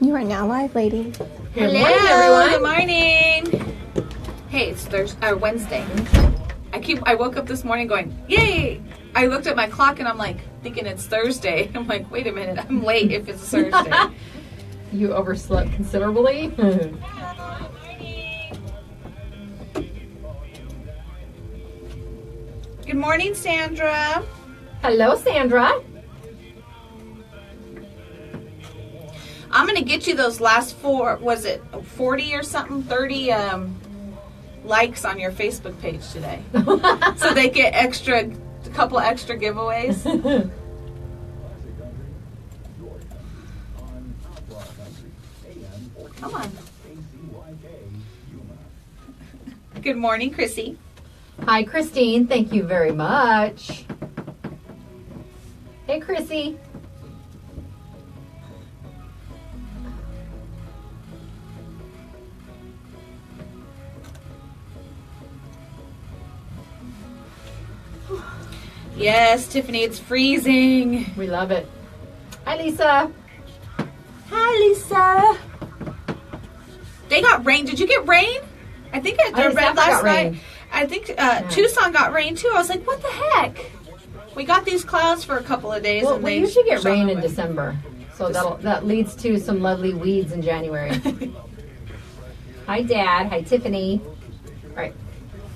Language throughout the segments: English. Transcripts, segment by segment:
You are now live, lady. Hello, morning, everyone. Good morning. Hey, it's Wednesday. I woke up this morning going, yay! I looked at my clock and I'm like, thinking it's Thursday. I'm like, wait a minute, I'm late if it's Thursday. You overslept considerably. Good morning, Sandra. Hello, Sandra. I'm going to get you those last 40 or something, 30 likes on your Facebook page today. So they get a couple extra giveaways. Come on. Good morning, Chrissy. Hi, Christine. Thank you very much. Hey, Chrissy. Yes, Tiffany, it's freezing. We love it. Hi, Lisa. Hi, Lisa. They got rain. Did you get rain? I think I read last night. I think Tucson got rain too. I was like, what the heck? We got these clouds for a couple of days. Well, and we usually get rain in December. So that leads to some lovely weeds in January. Hi, Dad. Hi, Tiffany. All right.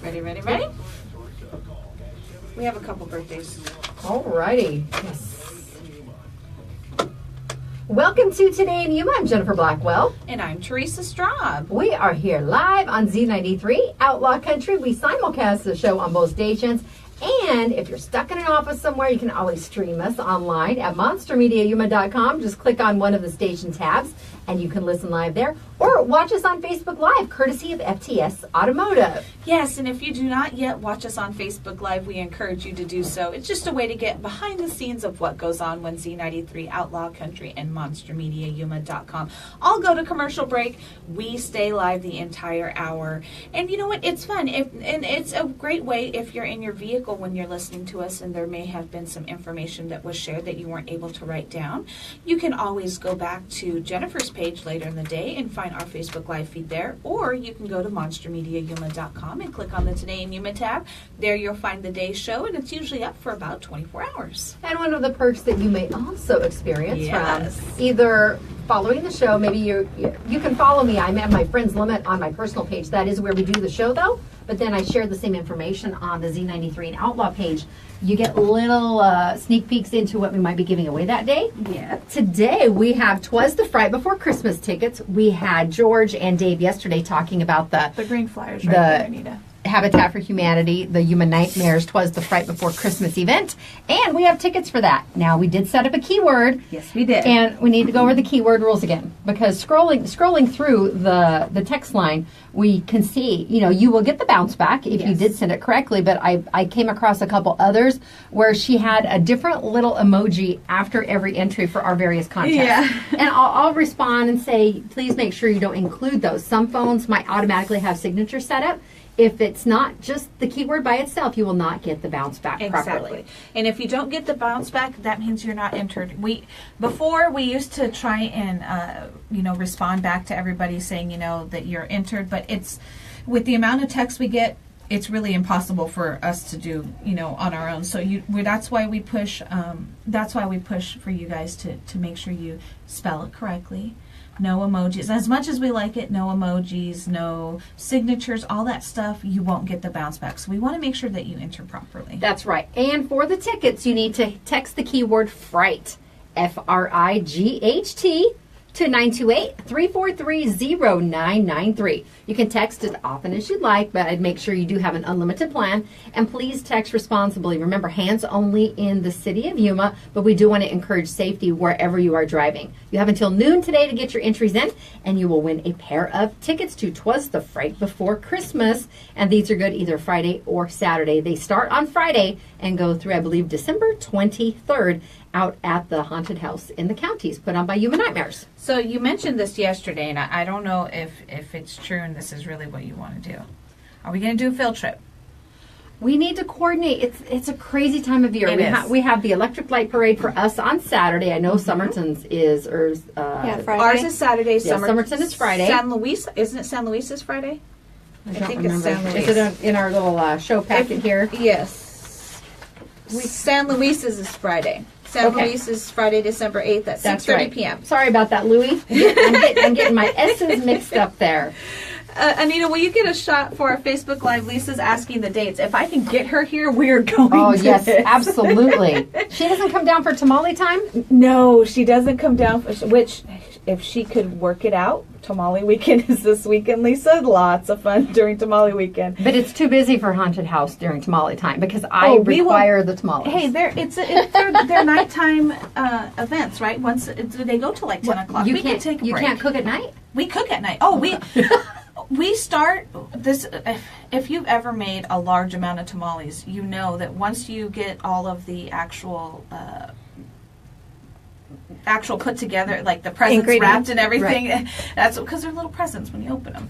Ready? We have a couple birthdays. All righty. Yes. Welcome to Today in Yuma. I'm Jennifer Blackwell. And I'm Teresa Straub. We are here live on Z93 Outlaw Country. We simulcast the show on both stations. And if you're stuck in an office somewhere, you can always stream us online at monstermediayuma.com. Just click on one of the station tabs and you can listen live there. Or watch us on Facebook Live, courtesy of FTS Automotive. Yes, and if you do not yet watch us on Facebook Live, we encourage you to do so. It's just a way to get behind the scenes of what goes on when Z93 Outlaw Country and monstermediayuma.com all go to commercial break. We stay live the entire hour. And you know what? It's fun. And it's a great way if you're in your vehicle when you're listening to us and there may have been some information that was shared that you weren't able to write down. You can always go back to Jennifer's page later in the day and find our Facebook Live feed there, or you can go to monstermediayuma.com and click on the Today in Yuma tab. There you'll find the day's show, and it's usually up for about 24 hours. And one of the perks that you may also experience Yes. from either following the show, maybe you can follow me. I'm at my friends limit on my personal page. That is where we do the show, though. But then I share the same information on the Z93 and Outlaw page. You get little sneak peeks into what we might be giving away that day. Yeah. Today we have 'Twas the Fright Before Christmas tickets. We had George and Dave yesterday talking about the green flyers right there, Anita. Habitat for Humanity, the Yuma Nightmares, 'Twas the Fright Before Christmas event. And we have tickets for that. Now, we did set up a keyword. Yes, we did. And we need to go over the keyword rules again. Because scrolling through the text line, we can see, you will get the bounce back if you did send it correctly. But I came across a couple others where she had a different little emoji after every entry for our various contests. Yeah. And I'll respond and say, please make sure you don't include those. Some phones might automatically have signature set up. If it's not just the keyword by itself, you will not get the bounce back properly. And if you don't get the bounce back, that means you're not entered. Before we used to try and respond back to everybody saying that you're entered, but it's with the amount of text we get, it's really impossible for us to do on our own. So that's why we push. That's why we push for you guys to make sure you spell it correctly. No emojis. As much as we like it, no emojis, no signatures, all that stuff, you won't get the bounce back. So we want to make sure that you enter properly. That's right. And for the tickets, you need to text the keyword FRIGHT, FRIGHT, to 928-343-0993. You can text as often as you'd like, but I'd make sure you do have an unlimited plan. And please text responsibly. Remember, hands only in the city of Yuma, but we do want to encourage safety wherever you are driving. You have until noon today to get your entries in, and you will win a pair of tickets to 'Twas the Fright Before Christmas. And these are good either Friday or Saturday. They start on Friday and go through, I believe, December 23rd. Out at the haunted house in the counties, put on by Yuma Nightmares. So you mentioned this yesterday, and I don't know if it's true and this is really what you want to do. Are we going to do a field trip? We need to coordinate. It's a crazy time of year. It is. We have the electric light parade for us on Saturday. I know Somerton's is, or Friday. Ours is Saturday. Somerton is Friday. San Luis, isn't it San Luis is Friday? I I don't think remember. it's San Luis. Is it in our little show packet here? Yes. San Luis's is Friday. San Okay. Luis is Friday, December 8th at 6:30 p.m. Sorry about that, Louie. I'm getting my S's mixed up there. Anita, will you get a shot for our Facebook Live? Lisa's asking the dates. If I can get her here, we're going Oh, to yes, this. absolutely. She doesn't come down for tamale time? No, she doesn't come down, which, if she could work it out, Tamale Weekend is this weekend, Lisa. Lots of fun during Tamale Weekend. But it's too busy for haunted house during tamale time because I we will- require the tamales. Hey, they're nighttime events, right? They go till like 10 o'clock. We can take a break. You can't cook at night? We cook at night. Oh, we start this. If you've ever made a large amount of tamales, you know that once you get all of the actual put together, like the presents Ingredients. wrapped and everything, that's because they're little presents when you open them.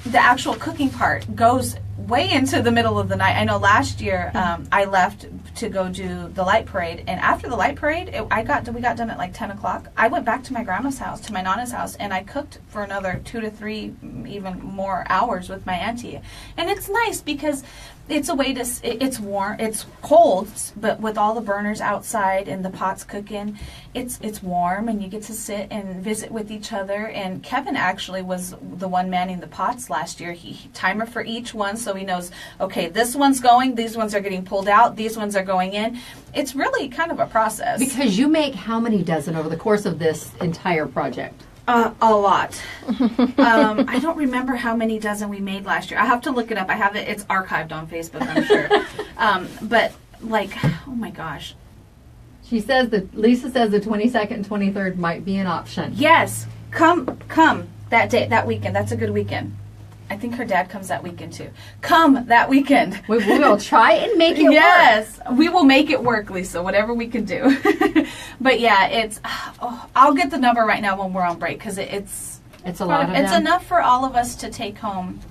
The actual cooking part goes way into the middle of the night. I know last year I left to go do the light parade, and after the light parade, we got done at like 10 o'clock. I went back to my grandma's house, to my nana's house, and I cooked for another 2 to 3, even more hours with my auntie. And it's nice because it's a way to, it's warm, it's cold, but with all the burners outside and the pots cooking, it's warm, and you get to sit and visit with each other. And Kevin actually was the one manning the pots last year. He timer for each one, so he knows, okay, this one's going, these ones are getting pulled out, these ones are going in. It's really kind of a process. Because you make how many dozen over the course of this entire project? A lot. I don't remember how many dozen we made last year. I have to look it up. I have it. It's archived on Facebook, I'm sure. But like, oh my gosh. Lisa says the 22nd and 23rd might be an option. Yes, come that day, that weekend. That's a good weekend. I think her dad comes that weekend too. Come that weekend. We will try and make it work. Yes, we will make it work, Lisa. Whatever we can do. But yeah, I'll get the number right now when we're on break because it's a lot of it's them. enough for all of us to take home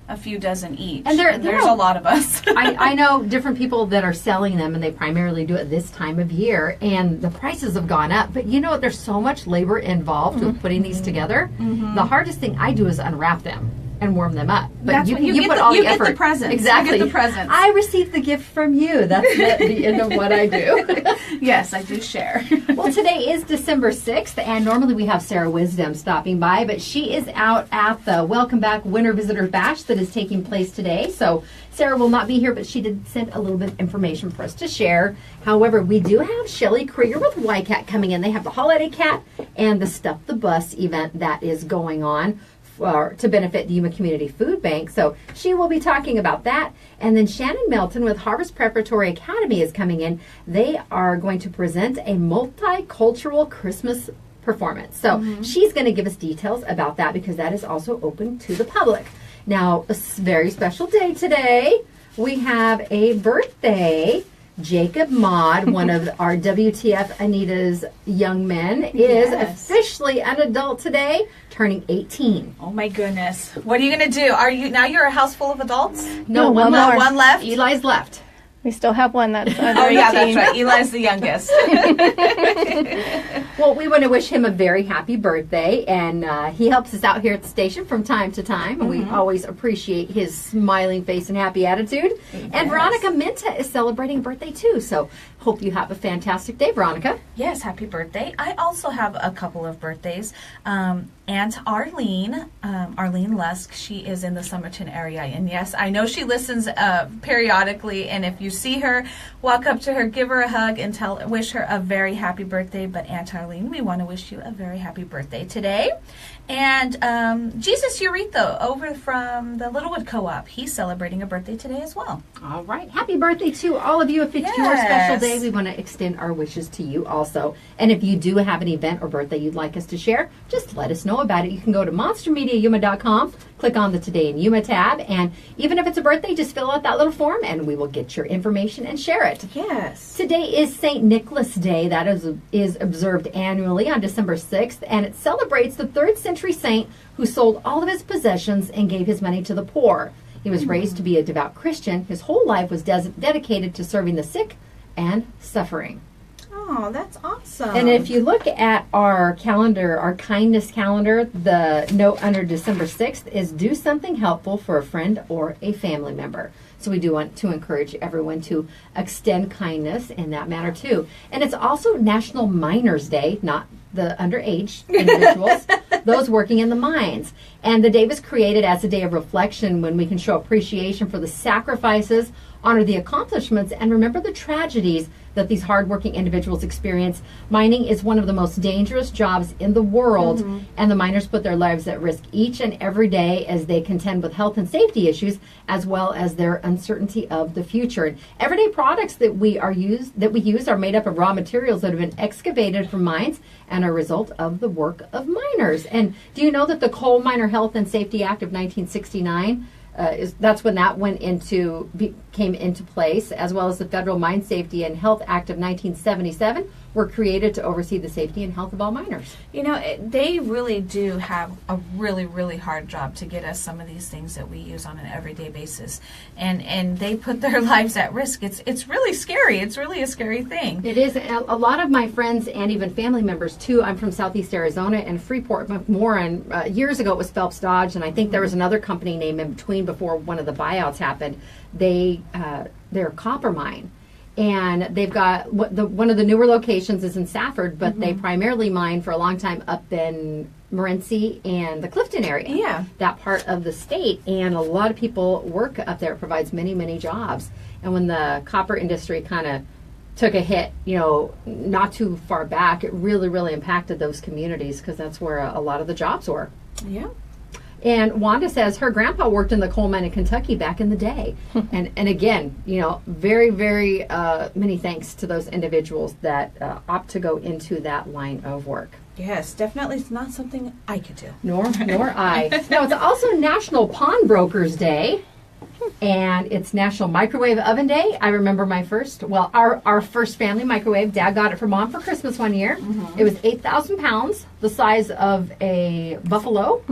a few dozen each. And there's a lot of us. I know different people that are selling them, and they primarily do it this time of year, and the prices have gone up. But you know what? There's so much labor involved with putting these together. The hardest thing I do is unwrap them and warm them up. But That's what you put get all you the get effort. the presents. Exactly. You get the presents. I received the gift from you. That's the end of what I do. Yes, I do share. Well, today is December 6th, and normally we have Sarah Wisdom stopping by, but she is out at the Welcome Back Winter Visitor Bash that is taking place today. So Sarah will not be here, but she did send a little bit of information for us to share. However, we do have Shelly Kreger with YCAT coming in. They have the Holiday Cat and the Stuff the Bus event that is going on to benefit the Yuma Community Food Bank. So she will be talking about that. And then Shannon Melton with Harvest Preparatory Academy is coming in. They are going to present a multicultural Christmas performance. So she's going to give us details about that because that is also open to the public. Now, a very special day today. We have a birthday. Jacob Maud, one of our WTF Anita's young men, is officially an adult today, turning 18. Oh my goodness. What are you going to do? You're a house full of adults? No, one more. One left? Eli's left. We still have one that's under Oh 18. yeah, that's right. Eli's the youngest. Well, we want to wish him a very happy birthday, and he helps us out here at the station from time to time, and we always appreciate his smiling face and happy attitude. And Veronica Minta is celebrating birthday too, so hope you have a fantastic day, Veronica. Yes, happy birthday. I also have a couple of birthdays. Aunt Arlene Lusk, she is in the Somerton area. And yes, I know she listens periodically. And if you see her, walk up to her, give her a hug, and wish her a very happy birthday. But Aunt Arlene, we want to wish you a very happy birthday today. And Jesus Urethro over from the Littlewood Co-op, he's celebrating a birthday today as well. All right. Happy birthday to all of you. If it's your special day, we want to extend our wishes to you also. And if you do have an event or birthday you'd like us to share, just let us know about it. You can go to monstermediayuma.com, click on the Today in Yuma tab, and even if it's a birthday, just fill out that little form and we will get your information and share it. Yes. Today is St. Nicholas Day. That is observed annually on December 6th, and it celebrates the 3rd century saint who sold all of his possessions and gave his money to the poor. He was raised to be a devout Christian. His whole life was dedicated to serving the sick and suffering. Oh, that's awesome. And if you look at our calendar, our kindness calendar, the note under December 6th is do something helpful for a friend or a family member. So we do want to encourage everyone to extend kindness in that manner too. And it's also National Miners Day, not the underage individuals, those working in the mines. And the day was created as a day of reflection when we can show appreciation for the sacrifices, honor the accomplishments, and remember the tragedies that these hardworking individuals experience. Mining is one of the most dangerous jobs in the world, and the miners put their lives at risk each and every day as they contend with health and safety issues, as well as their uncertainty of the future. And everyday products that we use are made up of raw materials that have been excavated from mines and are a result of the work of miners. And do you know that the Coal Miner Health and Safety Act of 1969 that's when that came into place, as well as the Federal Mine Safety and Health Act of 1977 were created to oversee the safety and health of all miners. You know, they really do have a really, really hard job to get us some of these things that we use on an everyday basis. And they put their lives at risk. It's really scary. It's really a scary thing. It is. A lot of my friends and even family members, too, I'm from Southeast Arizona, and Freeport, McMoran, years ago it was Phelps Dodge, and I think there was another company name in between before one of the buyouts happened. They're a copper mine. And they've got one of the newer locations is in Safford, but they primarily mine for a long time up in Morenci and the Clifton area. Yeah. That part of the state. And a lot of people work up there. It provides many, many jobs. And when the copper industry kind of took a hit, not too far back, it really, really impacted those communities because that's where a lot of the jobs were. Yeah. And Wanda says her grandpa worked in the coal mine in Kentucky back in the day. and again, very, very many thanks to those individuals that opt to go into that line of work. Yes, definitely it's not something I could do. Nor I. Now, it's also National Pawnbrokers Day. And it's National Microwave Oven Day. I remember our first family microwave. Dad got it for Mom for Christmas one year. It was 8,000 pounds, the size of a buffalo.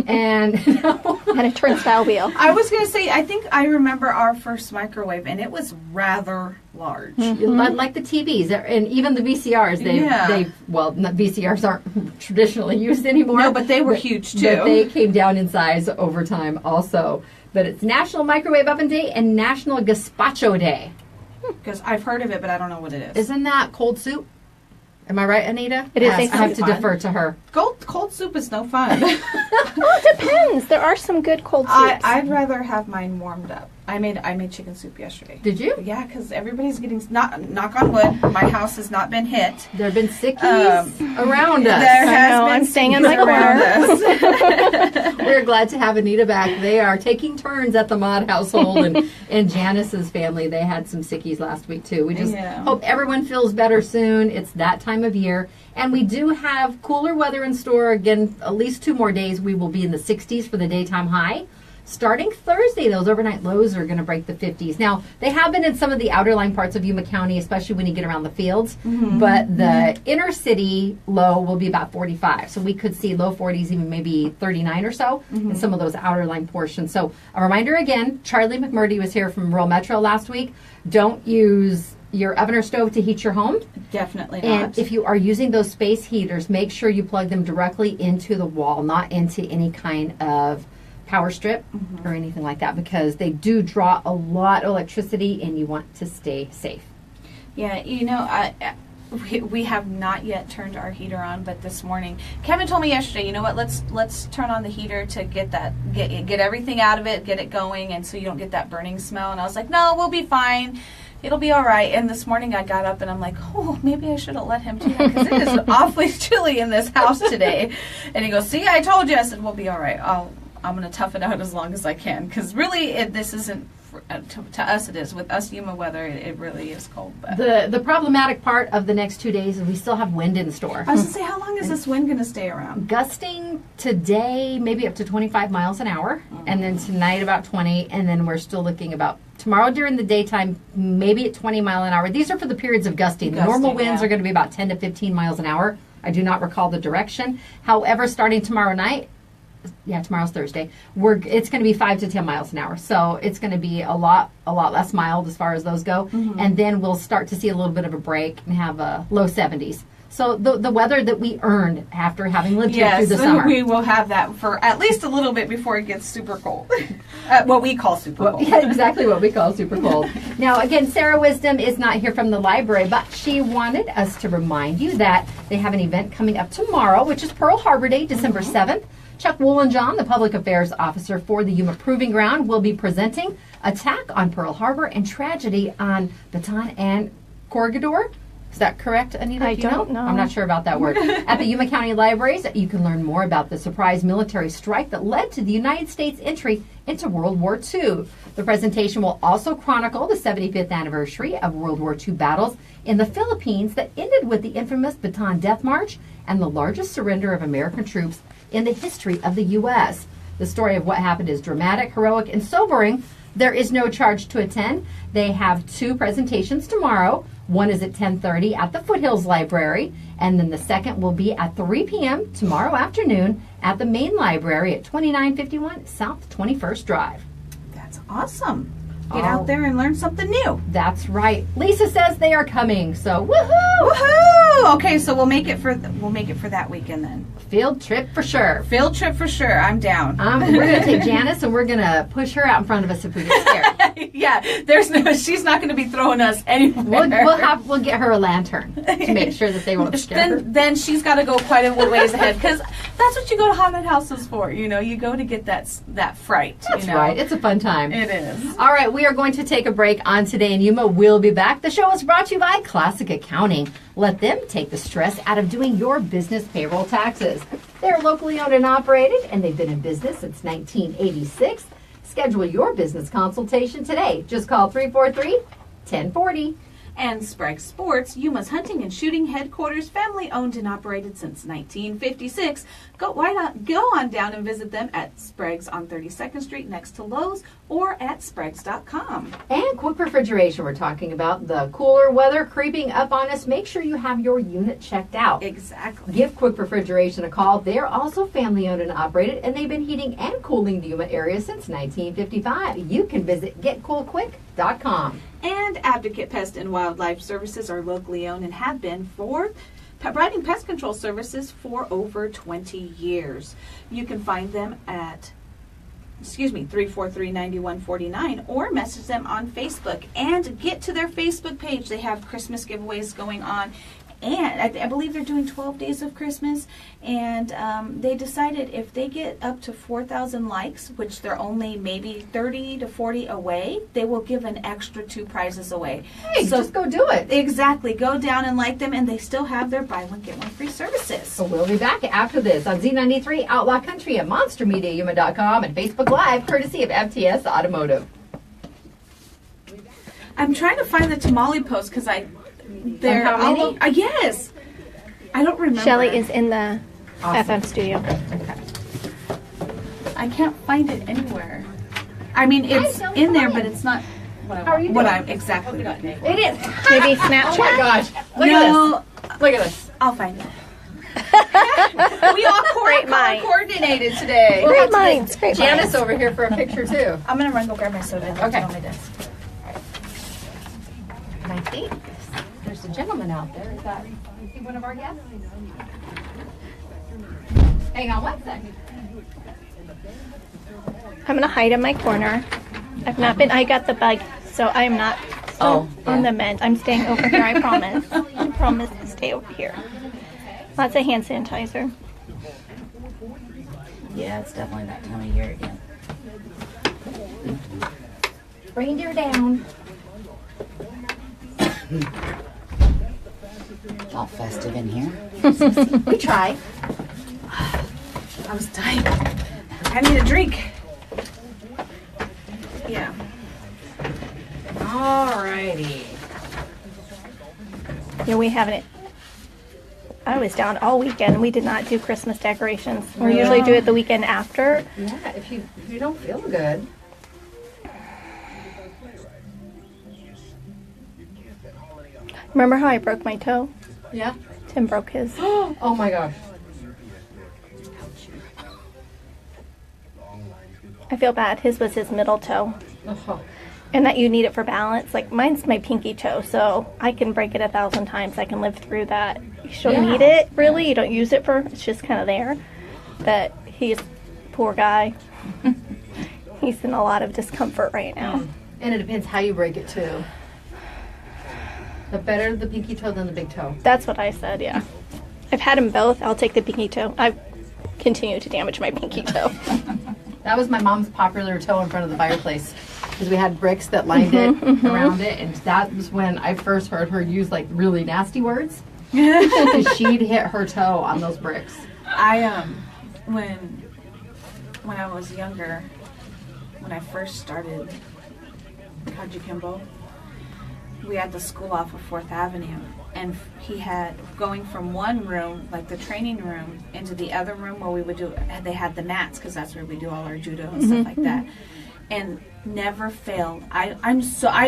and a turnstile wheel. I was going to say, I think I remember our first microwave, and it was rather large. Like the TVs and even the VCRs. VCRs aren't traditionally used anymore. No, but they were huge too. But they came down in size over time also. But it's National Microwave Oven Day and National Gazpacho Day. Because I've heard of it, but I don't know what it is. Isn't that cold soup? Am I right, Anita? It is. I have to defer to her. Cold soup is no fun. Well, it depends. There are some good cold soups. I'd rather have mine warmed up. I made chicken soup yesterday. Did you? Yeah, because everybody's getting knock on wood. My house has not been hit. There have been sickies around us. There has been I'm staying in my corner. We're glad to have Anita back. They are taking turns at the Mod household, and Janice's family. They had some sickies last week too. We just hope everyone feels better soon. It's that time of year, and we do have cooler weather in store. Again, at least 2 more days. We will be in the 60s for the daytime high. Starting Thursday, those overnight lows are going to break the 50s. Now, they have been in some of the outer line parts of Yuma County, especially when you get around the fields. But the inner city low will be about 45. So we could see low 40s, even maybe 39 or so in some of those outer line portions. So a reminder again, Charlie McMurdy was here from Rural Metro last week. Don't use your oven or stove to heat your home. Definitely not. And if you are using those space heaters, make sure you plug them directly into the wall, not into any kind of power strip or anything like that, because they do draw a lot of electricity and you want to stay safe. Yeah, we have not yet turned our heater on, but this morning Kevin told me yesterday, you know what, let's turn on the heater to get everything out of it, get it going, and so you don't get that burning smell. And I was like, no, we'll be fine. It'll be all right. And this morning I got up and I'm like, oh, maybe I should have let him do that because it is awfully chilly in this house today. And he goes, see, I told you. I said, we'll be all right. I'm going to tough it out as long as I can, because really this isn't, to us it is. With us Yuma weather, it really is cold. But the problematic part of the next 2 days is we still have wind in store. I was going to say, how long is this wind going to stay around? Gusting today maybe up to 25 miles an hour, and then tonight about 20, and then we're still looking about tomorrow during the daytime maybe at 20 mile an hour. These are for the periods of gusting. The normal winds are going to be about 10 to 15 miles an hour. I do not recall the direction. However, starting tomorrow night, tomorrow's Thursday. It's going to be 5 to 10 miles an hour. So it's going to be a lot less mild as far as those go. Mm-hmm. And then we'll start to see a little bit of a break and have low 70s. So the weather that we earned after having lived here through the summer. We will have that for at least a little bit before it gets super cold. What we call super cold. Yeah, exactly what we call super cold. Now, again, Sarah Wisdom is not here from the library, but she wanted us to remind you that they have an event coming up tomorrow, which is Pearl Harbor Day, December 7th. Chuck Woolenjohn, the Public Affairs Officer for the Yuma Proving Ground, will be presenting Attack on Pearl Harbor and Tragedy on Bataan and Corregidor. Is that correct, Anita? I don't know. I'm not sure about that word. At the Yuma County Libraries, you can learn more about the surprise military strike that led to the United States entry into World War II. The presentation will also chronicle the 75th anniversary of World War II battles in the Philippines that ended with the infamous Bataan Death March and the largest surrender of American troops in the history of the U.S. The story of what happened is dramatic, heroic, and sobering. There is no charge to attend. They have 2 presentations tomorrow. One is at 10:30 at the Foothills Library, and then the second will be at 3 p.m. tomorrow afternoon at the main library at 2951 South 21st Drive. That's awesome. Get out there and learn something new. That's right. Lisa says they are coming, so woohoo! Woohoo! Okay, so we'll make it for that weekend then. Field trip for sure. Field trip for sure. I'm down. We're going to take Janice and we're going to push her out in front of us if we get scared. Yeah, she's not going to be throwing us anywhere. We'll get her a lantern to make sure that they won't scare her. Then she's got to go quite a ways ahead, because that's what you go to haunted houses for. You go to get that fright. That's right. It's a fun time. It is. All right, we are going to take a break on Today in Yuma. We'll be back. The show is brought to you by Classic Accounting. Let them take the stress out of doing your business payroll taxes. They're locally owned and operated, and they've been in business since 1986. Schedule your business consultation today. Just call 343-1040. And Sprague Sports, Yuma's hunting and shooting headquarters, family owned and operated since 1956. Go on down and visit them at Sprague's on 32nd Street next to Lowe's, or at spragues.com. And quick refrigeration, we're talking about the cooler weather creeping up on us. Make sure you have your unit checked out. Exactly. Give Quick Refrigeration a call. They're also family owned and operated, and they've been heating and cooling the Yuma area since 1955. You can visit getcoolquick.com. And Advocate Pest and Wildlife Services are locally owned and have been for providing pest control services for over 20 years. You can find them at 343-9149, or message them on Facebook and get to their Facebook page. They have Christmas giveaways going on, and I believe they're doing 12 days of Christmas, and they decided if they get up to 4,000 likes, which they're only maybe 30 to 40 away, they will give an extra 2 prizes away. Hey, so just go do it. Exactly. Go down and like them, and they still have their buy one, get one free services. So we'll be back after this on Z93 Outlaw Country at MonsterMediaYuma.com and Facebook Live, courtesy of FTS Automotive. I'm trying to find the tamale post because they're how many? Yes. I don't remember. Shelly is in the Awesome. FM studio. Okay. I can't find it anywhere. I mean, it's Shelly, in there, come but in. it's not what How are you what doing? I'm exactly what I need. It is. Maybe Oh my Snapchat? gosh. Look No, at this. Look at this. I'll find it. We all Great mind. coordinated today. We'll have Great to get minds, great Janice minds. over here for a picture too. I'm gonna run go grab my soda and Okay. on my desk. And I think there's a gentleman out there. Is he one of our guests? Hang on one second. I'm going to hide in my corner. I got the bug, so I'm not still on the mend. I'm staying over here, I promise. I promise to stay over here. Lots of hand sanitizer. Yeah, it's definitely that time of year again. Reindeer down. It's all festive in here. We try. I was dying. I need a drink. Yeah. Alrighty. Yeah, we haven't. I was down all weekend. We did not do Christmas decorations. We usually do it the weekend after. Yeah, if you don't feel good. Remember how I broke my toe? Yeah. Tim broke his. Oh my gosh. I feel bad. His was his middle toe. Oh. And that you need it for balance. Like mine's my pinky toe, so I can break it 1,000 times. I can live through that. You don't need it, really. You don't use it for, it's just kind of there. But he's, poor guy. He's in a lot of discomfort right now. And it depends how you break it too. The better the pinky toe than the big toe. That's what I said, yeah. I've had them both. I'll take the pinky toe. I continue to damage my pinky toe. That was my mom's popular toe in front of the fireplace. Because we had bricks that lined it around it. And that was when I first heard her use like really nasty words. Because she'd hit her toe on those bricks. When I was younger, when I first started Kajikimbo, we had the school off of 4th Avenue, and he had going from one room, like the training room, into the other room where we would do, they had the mats, because that's where we do all our judo and stuff like that, and never failed.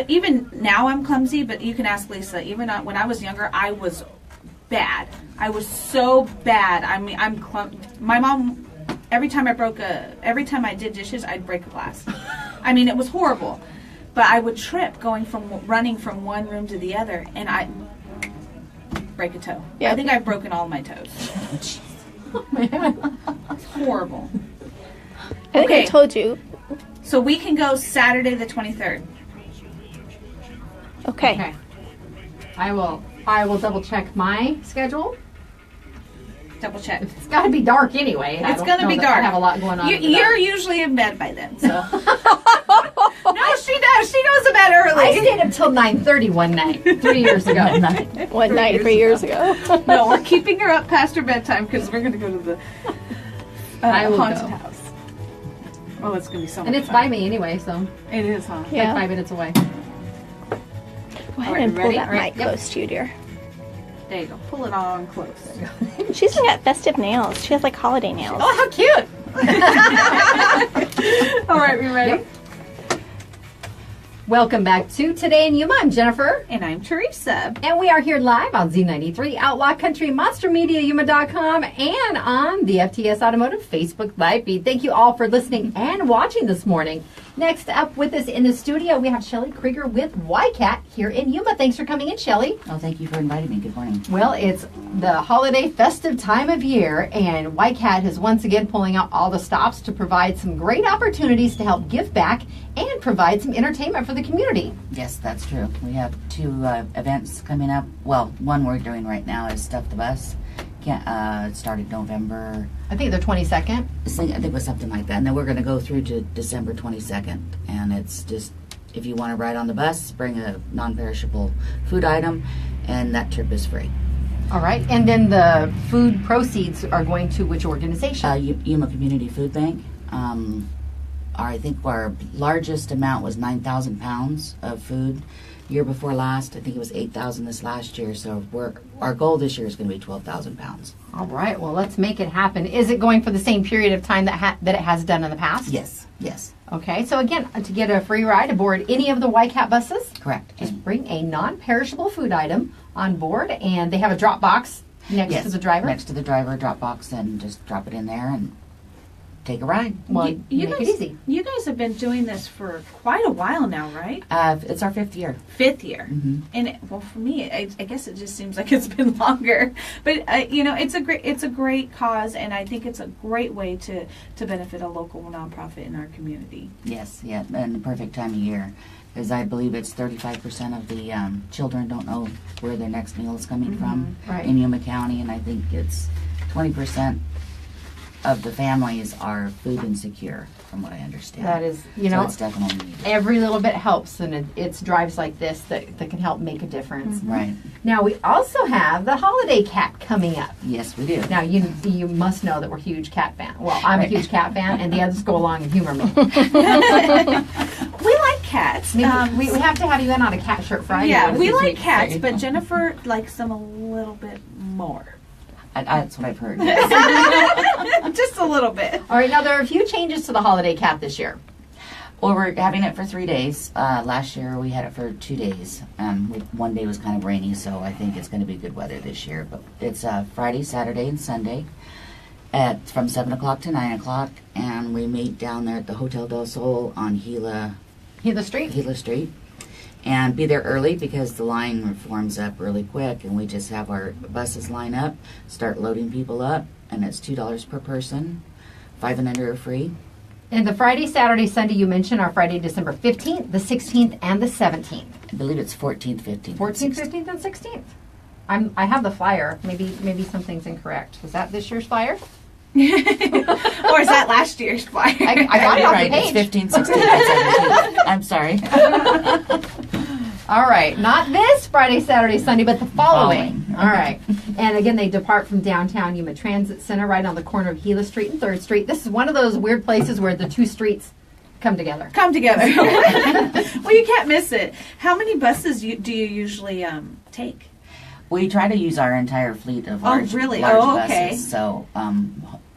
Even now I'm clumsy, but you can ask Lisa, even when I was younger, I was bad. I was so bad. I mean, my mom, every time I did dishes, I'd break a glass. I mean, it was horrible. But I would trip running from one room to the other, and I break a toe. Yeah. I think I've broken all my toes. Oh, man. It's horrible. I think I told you. So we can go Saturday the 23rd. Okay. I will double check my schedule. Double check. It's got to be dark anyway. It's going to be dark. I have a lot going on. You're usually in bed by then, so. No, she does. She goes to bed early. I stayed up till 9:30 one night 3 years ago. One night 3 years ago. No, we're keeping her up past her bedtime because we're going to go to the haunted house. Oh, it's going to be so much And it's fun. by me anyway, so It is, huh? it's Yeah. like 5 minutes away. Go ahead Alright, and pull ready? that Right, mic close to you, dear. There you go. Pull it on close. She's even got festive nails. She has like holiday nails. Oh, how cute! All right, we ready? Yep. Welcome back to Today in Yuma. I'm Jennifer. And I'm Teresa. And we are here live on Z93, Outlaw Country, MonsterMediaYuma.com, and on the FTS Automotive Facebook Live feed. Thank you all for listening and watching this morning. Next up with us in the studio, we have Shelly Kreger with YCAT here in Yuma. Thanks for coming in, Shelly. Oh, thank you for inviting me. Good morning. Well, it's the holiday festive time of year, and YCAT is once again pulling out all the stops to provide some great opportunities to help give back and provide some entertainment for the community. Yes, that's true. We have 2 events coming up. Well, one we're doing right now is Stuff the Bus. It started November, I think the 22nd. I think it was something like that. And then we're going to go through to December 22nd. And it's just, if you want to ride on the bus, bring a non-perishable food item, and that trip is free. All right. And then the food proceeds are going to which organization? Yuma Community Food Bank. I think our largest amount was 9,000 pounds of food. Year before last, I think it was 8,000 this last year. So our goal this year is going to be 12,000 pounds. All right. Well, let's make it happen. Is it going for the same period of time that it has done in the past? Yes, yes. Okay. So again, to get a free ride aboard any of the YCAT buses, Correct. just bring a non-perishable food item on board, and they have a drop box next to the driver. Next to the driver, drop box, and just drop it in there and take a ride. Well, You make guys, it easy. You guys have been doing this for quite a while now, right? It's our 5th year. 5th year. Mm-hmm. And well, for me, I guess it just seems like it's been longer. But it's a great cause, and I think it's a great way to benefit a local nonprofit in our community. Yes, yeah, and the perfect time of year. Because I believe it's 35% of the children don't know where their next meal is coming from Right. in Yuma County, and I think it's 20% of the families are food insecure, from what I understand. That is, so it's definitely needed. every little bit helps, and it's drives like this that can help make a difference. Right. Now, we also have the Holiday Cat coming up. Yes, we do. Now, you must know that we're huge cat fan. Well, I'm a huge cat fan, and the others go along and humor me. We like cats. We have to have you in on a cat shirt Friday. Yeah, with we us this like week. cats, but Jennifer likes them a little bit more. That's what I've heard. Just a little bit. All right, now there are a few changes to the Holiday Cat this year. Well, we're having it for 3 days. Last year we had it for 2 days. One day was kind of rainy, so I think it's going to be good weather this year. But it's Friday, Saturday, and Sunday. From 7 o'clock to 9 o'clock, and we meet down there at the Hotel del Sol on Gila Street. And be there early because the line forms up really quick, and we just have our buses line up, start loading people up, and it's $2 per person. 5 and under are free. And the Friday, Saturday, Sunday you mentioned are Friday, December 15th, the 16th, and the 17th. I believe it's 14th, 15th. 14th, 15th, and 16th. I have the flyer. Maybe something's incorrect. Was that this year's flyer? Or is that last year's flyer? I got it on Right, the page. it's 15th, 16th, and 17th. I'm sorry. All right, not this Friday, Saturday, Sunday, but the following. Following. All right. And again, they depart from downtown Yuma Transit Center right on the corner of Gila Street and 3rd Street. This is one of those weird places where the two streets come together. Well, you can't miss it. How many buses do you usually take? We try to use our entire fleet of large, really? large Oh, okay. buses. So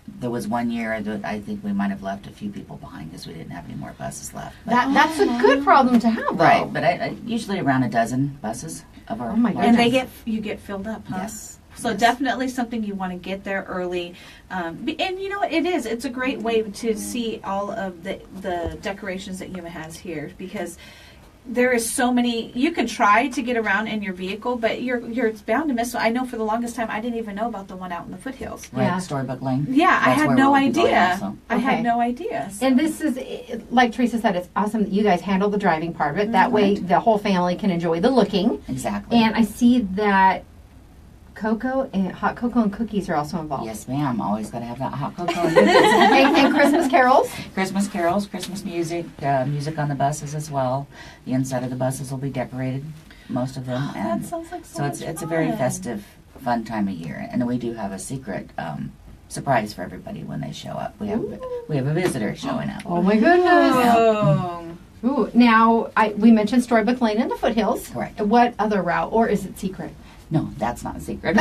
there was one year that I think we might have left a few people behind because we didn't have any more buses left. But, That's a good problem to have, though. right, but I usually around a dozen buses of our. Oh my large And goodness. you get filled up, huh? Yes. So Yes. definitely something you want to get there early. And you know what? It's a great way to see all of the decorations that Yuma has here, because there is so many. You can try to get around in your vehicle, but you're bound to miss one. I know for the longest time I didn't even know about the one out in the foothills. Right, Yeah. Storybook Lane. Yeah, I That's had where no we'll be going idea. also. I Okay. had no idea. And this is, like Teresa said, it's awesome that you guys handle the driving part of it. That way the whole family can enjoy the looking. Exactly. And I see that hot cocoa and cookies are also involved. Yes, ma'am. Always got to have that hot cocoa. And Christmas carols. Christmas carols, Christmas music, music on the buses as well. The inside of the buses will be decorated, most of them. That sounds like So it's a very festive, fun time of year. And we do have a secret surprise for everybody when they show up. We have a visitor showing up. Oh my goodness. Oh. Ooh, now, we mentioned Storybook Lane and the foothills. Correct. What other route, or is it secret? No, that's not a secret.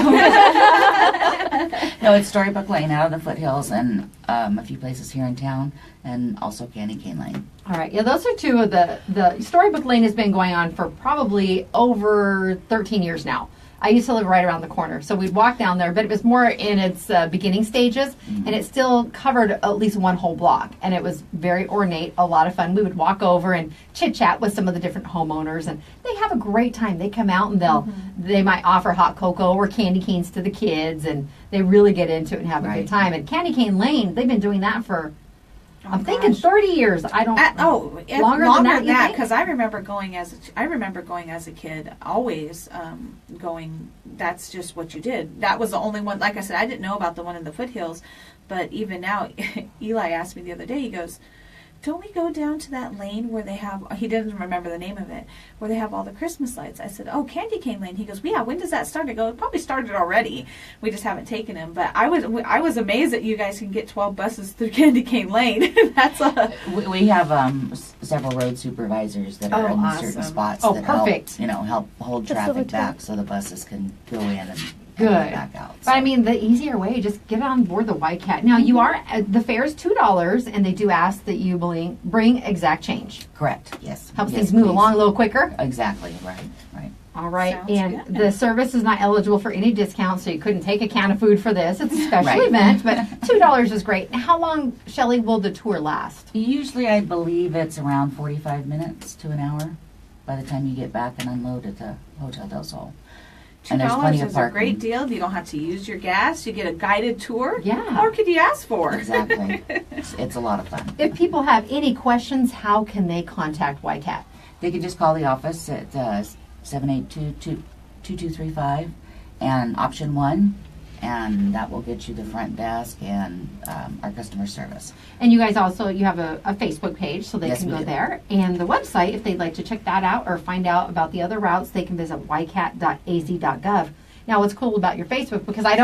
No, it's Storybook Lane out of the foothills and a few places here in town, and also Candy Cane Lane. All right, yeah, those are two of the Storybook Lane has been going on for probably over 13 years now. I used to live right around the corner, so we'd walk down there, but it was more in its beginning stages, and it still covered at least one whole block, and it was very ornate, a lot of fun. We would walk over and chit-chat with some of the different homeowners, and they have a great time. They come out and they might offer hot cocoa or candy canes to the kids, and they really get into it and have a good time. And Candy Cane Lane, they've been doing that for, I'm thinking 30 years. I don't Longer than that, you think? because I remember going as a kid, always going. That's just what you did. That was the only one. Like I said, I didn't know about the one in the foothills, but even now, Eli asked me the other day. He goes, "Don't we go down to that lane where they have?" He doesn't remember the name of it. Where they have all the Christmas lights. I said, "Oh, Candy Cane Lane." He goes, "Yeah. When does that start?" I go, "It probably started already. We just haven't taken him." But I was amazed that you guys can get 12 buses through Candy Cane Lane. That's a. We have several road supervisors that are in certain spots that perfect. help hold traffic back so the buses can go in and Good. back out. But I mean, the easier way, just get on board the YCAT. Now, you are the fare is $2, and they do ask that you bring exact change. Correct. Yes. Helps Yes, things move please. along a little quicker. Exactly. Right. All right, Sounds and good. the service is not eligible for any discounts, so you couldn't take a can of food for this. It's a special Right. event, but $2 is great. Now, how long, Shelly, will the tour last? Usually, I believe it's around 45 minutes to an hour by the time you get back and unload at the Hotel del Sol. And there's plenty $2 of is a parking. great deal. You don't have to use your gas. You get a guided tour. Yeah. What more could you ask for? Exactly. It's a lot of fun. If people have any questions, how can they contact YCAT? They can just call the office at 782-2235 and option 1, and that will get you the front desk and our customer service. And you guys also, you have a Facebook page, so they Yes, can we go do. there. And the website, if they'd like to check that out or find out about the other routes, they can visit ycat.az.gov. Now, what's cool about your Facebook, because I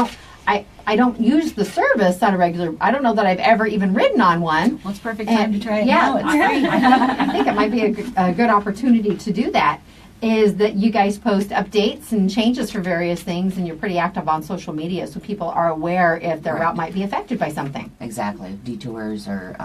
don't use the service on a regular, I don't know that I've ever even ridden on one. Well, it's perfect time to try it yeah, now. It's free. I think it might be a good opportunity to do that, is that you guys post updates and changes for various things, and you're pretty active on social media, so people are aware if their Correct. route might be affected by something. Exactly. Detours or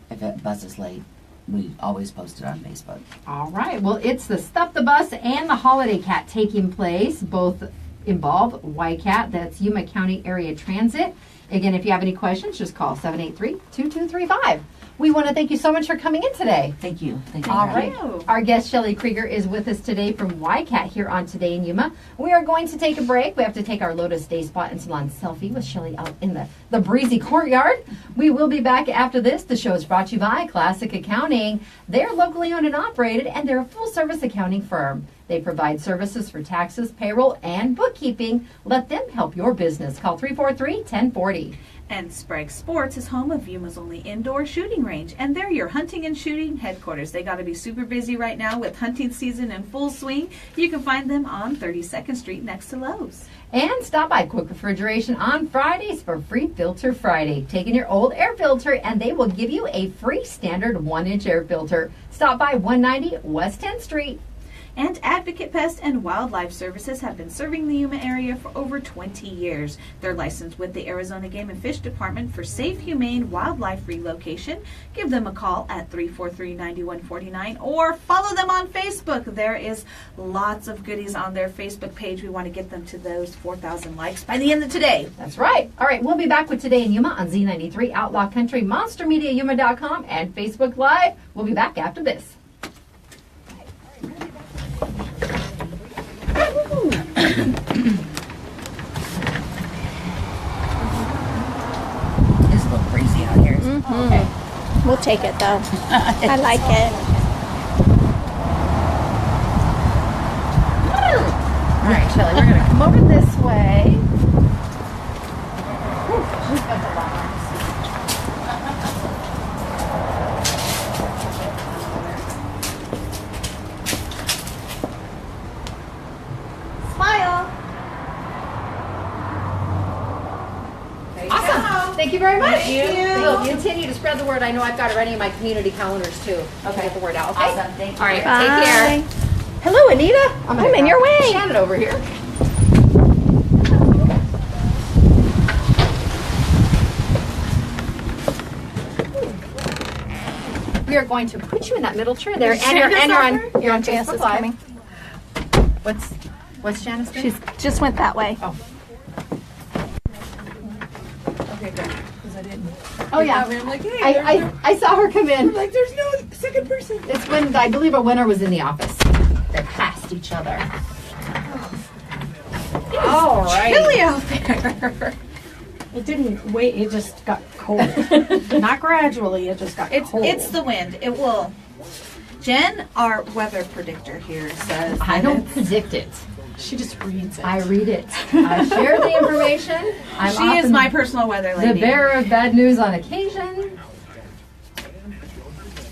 if a bus is late, we always post it on Facebook. All right. Well, it's the Stuff the Bus and the Holiday Cat taking place. Both involve YCAT, that's Yuma County Area Transit. Again, if you have any questions, just call 783-2235. We want to thank you so much for coming in today. Thank you. Thank you. All for right. having me. Our guest, Shelly Kreger, is with us today from YCAT here on Today in Yuma. We are going to take a break. We have to take our Lotus Day Spa and Salon selfie with Shelly out in the breezy courtyard. We will be back after this. The show is brought to you by Classic Accounting. They're locally owned and operated, and they're a full-service accounting firm. They provide services for taxes, payroll, and bookkeeping. Let them help your business. Call 343-1040. And Sprague Sports is home of Yuma's only indoor shooting range, and they're your hunting and shooting headquarters. They got to be super busy right now with hunting season in full swing. You can find them on 32nd Street next to Lowe's. And stop by Quick Refrigeration on Fridays for Free Filter Friday. Take in your old air filter and they will give you a free standard 1-inch air filter. Stop by 190 West 10th Street. And Advocate Pest and Wildlife Services have been serving the Yuma area for over 20 years. They're licensed with the Arizona Game and Fish Department for safe, humane wildlife relocation. Give them a call at 343-9149 or follow them on Facebook. There is lots of goodies on their Facebook page. We want to get them to those 4,000 likes by the end of today. That's right. All right, we'll be back with Today in Yuma on Z93, Outlaw Country, MonsterMediaYuma.com, and Facebook Live. We'll be back after this. It's a little crazy out here. Okay. We'll take it though. I like it. All right, Shelly, we're going to come over this way. Whew, she's got the long arms. Smile! Awesome. Thank you very much. Thank you. We'll continue to spread the word. I know I've got it ready in my community calendars too. Okay. Get the word out. Okay. Awesome. Thank you. All right. Bye. Take care. Hello, Anita. I'm in your way. Shannon over here. We are going to put you in that middle chair there, and you're on Janice Facebook is Live. coming. What's Janice doing? She's just went that way. Oh. Okay, good. Because I didn't. Oh yeah. I'm like, hey, I saw her come in. like, there's no second person. It's when I believe a winner was in the office. They passed each other. All right. Chilly out there. It didn't wait. It just got cold. Not gradually. It just got cold. It's the wind. It will. Jen, our weather predictor here, says I that don't it's- predict it. She just reads it. I read it. I share the information. I'm she is often my personal weather the lady. bearer of bad news on occasion.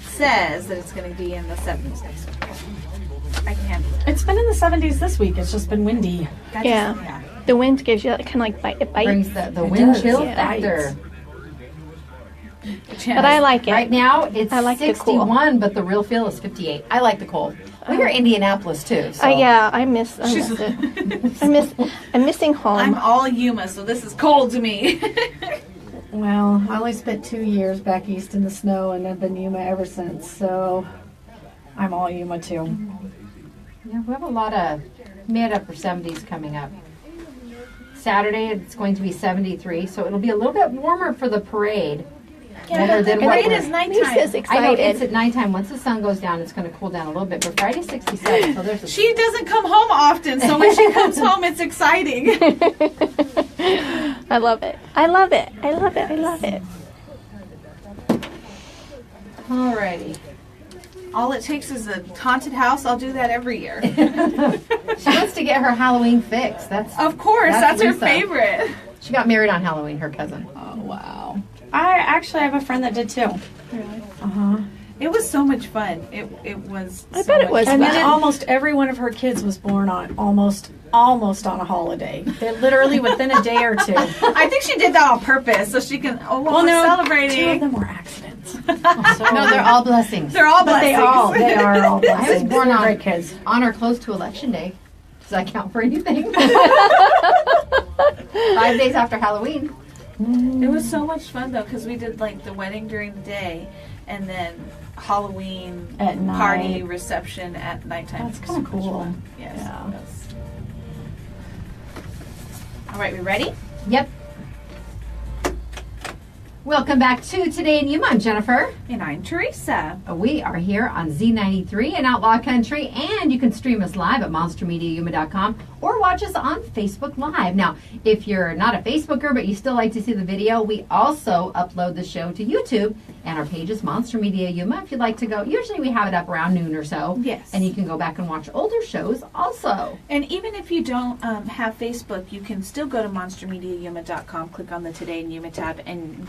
Says that it's going to be in the 70s next week. I can handle it. It's been in the 70s this week. It's just been windy. Yeah. The wind gives you that kind of like bite. It Brings bites. the wind does, chill yeah. factor. But I like it. Right now it's I like the cool. 61, but the real feel is 58. I like the cold. We are Indianapolis too. So. Yeah, I miss it. I'm missing home. I'm all Yuma, so this is cold to me. Well, I only spent 2 years back east in the snow, and I've been Yuma ever since. So I'm all Yuma too. Yeah, we have a lot of mid-upper 70s coming up. Saturday it's going to be 73, so it'll be a little bit warmer for the parade. Yeah, than the what parade we're- is Lisa's nighttime. I know it's excited. at nighttime. Once the sun goes down, it's going to cool down a little bit. But Friday's 67, so there's a She doesn't come home often, so when she comes home, it's exciting. I love it. I love it. I love it. I love it. Alrighty. All it takes is a haunted house. I'll do that every year. She wants to get her Halloween fix. Of course, that's her Lisa. favorite. She got married on Halloween, her cousin. Oh, wow. I actually have a friend that did too. Uh-huh. It was so much fun. It was. I bet it was And then fun. almost every one of her kids was born on almost on a holiday. They're literally within a day or two. I think she did that on purpose so she can. Oh, well, we're celebrating. 2 of them were accidents. So, No, they're all blessings. They're all but blessings. they are all I blessings. was born They're on great kids. on or close to Election Day. Does that count for anything? 5 days after Halloween. It was so much fun though because we did like the wedding during the day, and then Halloween At night. party reception at nighttime. That's kinda So much cool. fun. Yes. Yeah. It was. All right, we ready? Yep. Welcome back to Today in Yuma. I'm Jennifer. And I'm Teresa. We are here on Z93 in Outlaw Country, and you can stream us live at monstermediayuma.com or watch us on Facebook Live. Now, if you're not a Facebooker but you still like to see the video, we also upload the show to YouTube, and our page is Monster Media Yuma. If you'd like to go, usually we have it up around noon or so. Yes. And you can go back and watch older shows also. And even if you don't have Facebook, you can still go to monstermediayuma.com, click on the Today in Yuma tab, and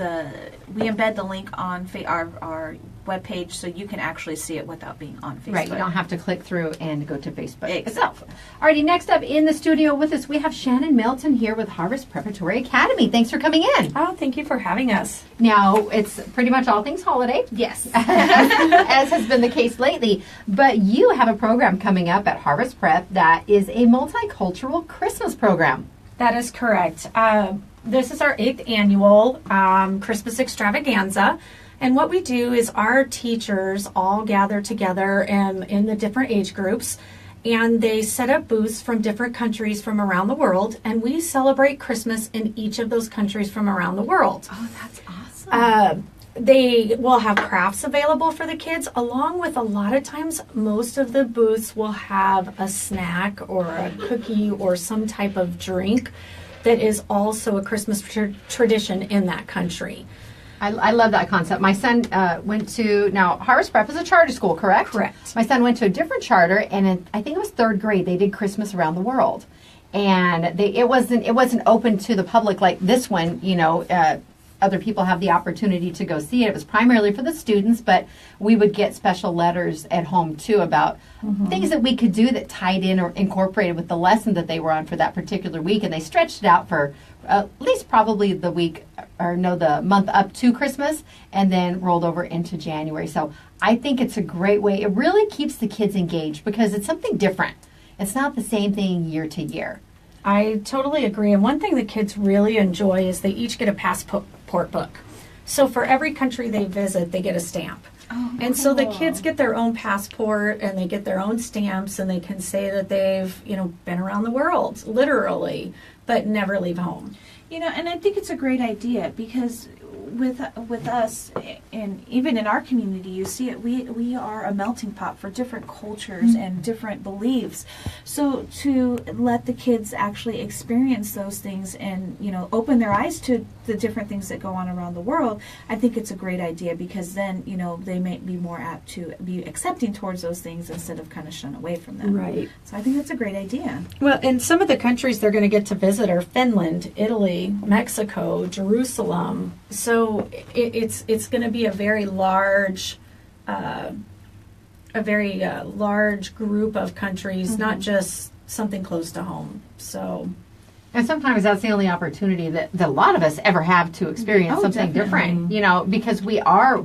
we embed the link on our webpage so you can actually see it without being on Facebook. Right, you don't have to click through and go to Facebook Exactly. itself. Alrighty, next up in the studio with us, we have Shannon Melton here with Harvest Preparatory Academy. Thanks for coming in. Oh, thank you for having us. Now, it's pretty much all things holiday. Yes. As has been the case lately. But you have a program coming up at Harvest Prep that is a multicultural Christmas program. That is correct. This is our 8th annual Christmas extravaganza. And what we do is our teachers all gather together in the different age groups, and they set up booths from different countries from around the world, and we celebrate Christmas in each of those countries from around the world. Oh, that's awesome. They will have crafts available for the kids, along with a lot of times most of the booths will have a snack or a cookie or some type of drink that is also a Christmas tradition in that country. I love that concept. My son went to, now Harvest Prep is a charter school, correct? Correct. My son went to a different charter, and in, I think it was 3rd grade, they did Christmas around the world. And it wasn't open to the public like this one, other people have the opportunity to go see it. It was primarily for the students, but we would get special letters at home too about things that we could do that tied in or incorporated with the lesson that they were on for that particular week. And they stretched it out for at least probably the month up to Christmas, and then rolled over into January. So I think it's a great way. It really keeps the kids engaged because it's something different. It's not the same thing year to year. I totally agree. And one thing the kids really enjoy is they each get a passport book. So for every country they visit, they get a stamp. Oh, and so the kids get their own passport and they get their own stamps, and they can say that they've, been around the world, literally, but never leave home. And I think it's a great idea because with us, and even in our community, you see it, we are a melting pot for different cultures and different beliefs. So to let the kids actually experience those things and, open their eyes to the different things that go on around the world, I think it's a great idea because then, they may be more apt to be accepting towards those things instead of kind of shun away from them. Right. So I think that's a great idea. Well, and some of the countries they're going to get to visit are Finland, Italy, Mexico, Jerusalem. So it's going to be a very large, large group of countries, not just something close to home. So, and sometimes that's the only opportunity that a lot of us ever have to experience something different, because we are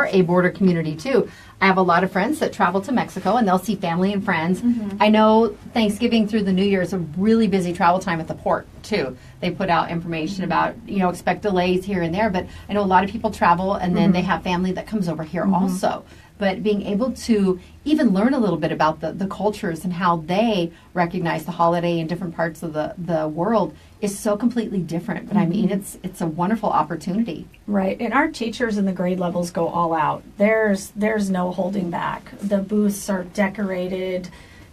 a border community too. I have a lot of friends that travel to Mexico and they'll see family and friends. I know Thanksgiving through the New Year is a really busy travel time at the port too. They put out information about, expect delays here and there, but I know a lot of people travel and then they have family that comes over here also. But being able to even learn a little bit about the cultures and how they recognize the holiday in different parts of the world is so completely different. But I mean, it's a wonderful opportunity. Right, and our teachers in the grade levels go all out. There's no holding back. The booths are decorated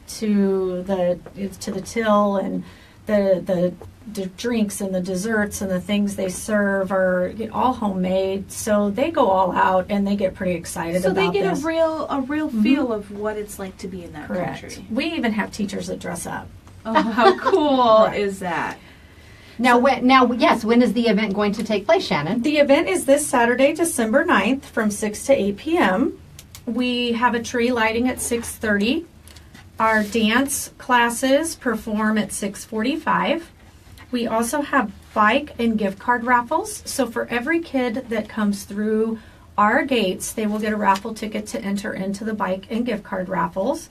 to the till, and the drinks and the desserts and the things they serve are all homemade. So they go all out and they get pretty excited So about they get this. a real feel of what it's like to be in that Correct. country. We even have teachers that dress up. Oh, how cool is that? Now, when is the event going to take place, Shannon? The event is this Saturday, December 9th from 6 to 8 p.m. We have a tree lighting at 6:30. Our dance classes perform at 6:45. We also have bike and gift card raffles. So for every kid that comes through our gates, they will get a raffle ticket to enter into the bike and gift card raffles.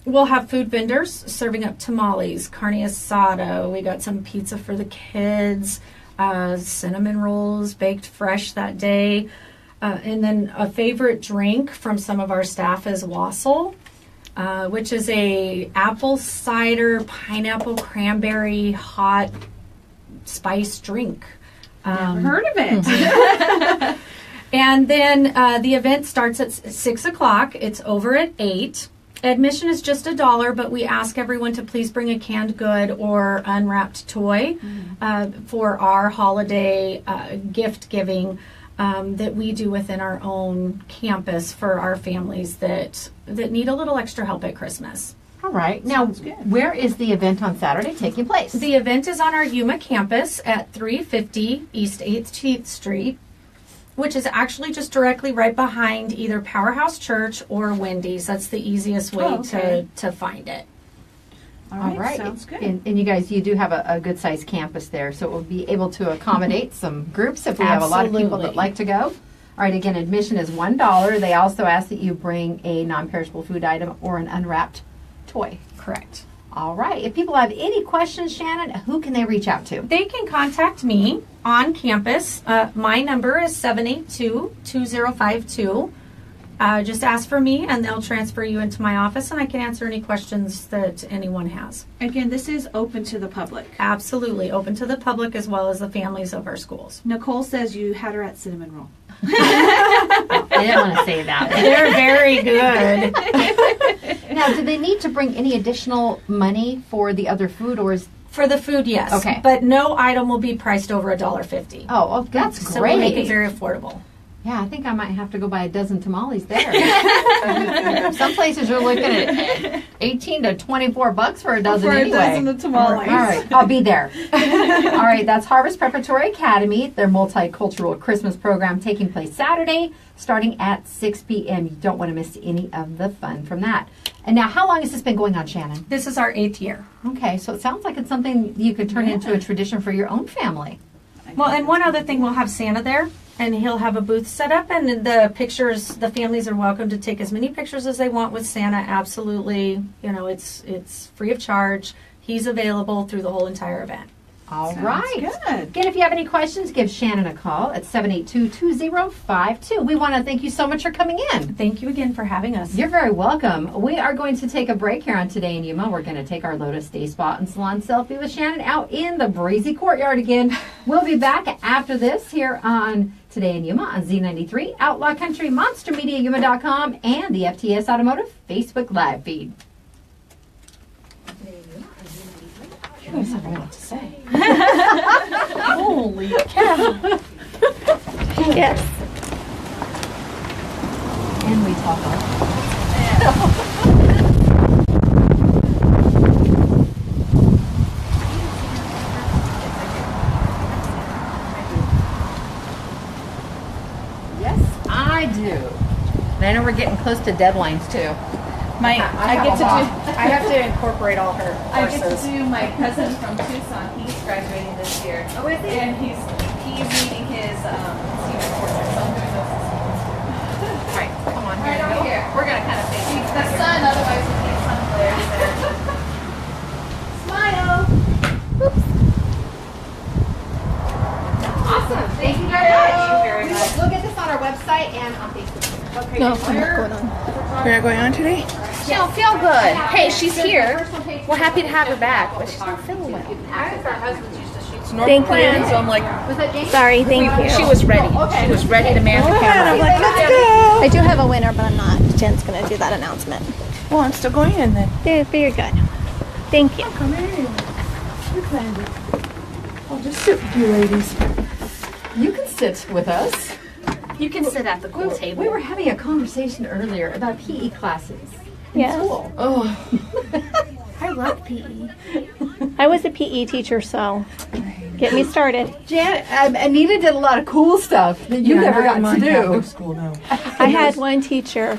We'll have food vendors serving up tamales, carne asada. We got some pizza for the kids, cinnamon rolls baked fresh that day. And then a favorite drink from some of our staff is wassail, which is a apple cider, pineapple, cranberry, hot spice drink. Never heard of it. And then the event starts at 6 o'clock. It's over at 8. Admission is just $1, but we ask everyone to please bring a canned good or unwrapped toy for our holiday gift giving that we do within our own campus for our families that need a little extra help at Christmas. All right. Now, where is the event on Saturday taking place? The event is on our Yuma campus at 350 East 18th Street, which is actually just directly right behind either Powerhouse Church or Wendy's. That's the easiest way to find it. All All right. Sounds good. And you guys, you do have a good sized campus there, so it will be able to accommodate some groups if we have a lot of people that Absolutely. like to go. All right, again, admission is $1. They also ask that you bring a non-perishable food item or an unwrapped toy. Correct. All right. If people have any questions, Shannon, who can they reach out to? They can contact me on campus. My number is 782-2052. Just ask for me, and they'll transfer you into my office, and I can answer any questions that anyone has. Again, this is open to the public. Absolutely. Open to the public as well as the families of our schools. Nicole says you had her at cinnamon roll. I didn't want to say that. They're very good. Now, do they need to bring any additional money for the other food, or is... For the food, yes. Okay. But no item will be priced over $1.50. Oh, well, that's So great. we make it very affordable. Yeah, I think I might have to go buy a dozen tamales there. Some places you're looking at $18 to $24 for a dozen anyway. of tamales. All right, I'll be there. All right, that's Harvest Preparatory Academy, their multicultural Christmas program taking place Saturday, starting at 6 p.m. You don't want to miss any of the fun from that. And now, how long has this been going on, Shannon? This is our 8th year. Okay, so it sounds like it's something you could turn into a tradition for your own family. Well, and one other thing, we'll have Santa there, and he'll have a booth set up, and the pictures, the families are welcome to take as many pictures as they want with Santa. Absolutely. You know, it's free of charge. He's available through the whole entire event. All right. good. Again, if you have any questions, give Shannon a call at 782-2052. We want to thank you so much for coming in. Thank you again for having us. You're very welcome. We are going to take a break here on Today in Yuma. We're going to take our Lotus Day Spa and Salon selfie with Shannon out in the breezy courtyard again. We'll be back after this here on Today in Yuma on Z93, Outlaw Country, MonsterMediaYuma.com, and the FTS Automotive Facebook Live feed. You guys have a lot to say. Holy cow. Yes. And we talk all. Yes, I do. And I know we're getting close to deadlines too. I have to incorporate all her I get to do my cousin from Tucson. He's graduating this year. Oh, is he? And he's reading his senior portrait. So I'm doing those. All right, come on Right here. over here. We're gonna kind of face He's the son, otherwise we need sun flares there. Smile. Awesome. Thank you very much. We'll get this on our website and on Facebook. Okay. No, I'm not going on. We're not going on today? She don't feel good. Hey, she's here. We're happy to have her back, but she's not feeling well. It's normal Thank plan, you. so I'm like, Sorry, thank you. She was ready. She was ready to man the camera. I do have a winner, but I'm not. Jen's going to do that announcement. well, I'm still going in then. But you're good. Thank you. I'll just sit with you ladies. You can sit with us. You can sit at the cool table. We were having a conversation earlier about PE classes in Yes. school. Oh, I love PE. I was a PE teacher, so get me started. Janet, Anita did a lot of cool stuff that you never got to do. School, no. I had one teacher,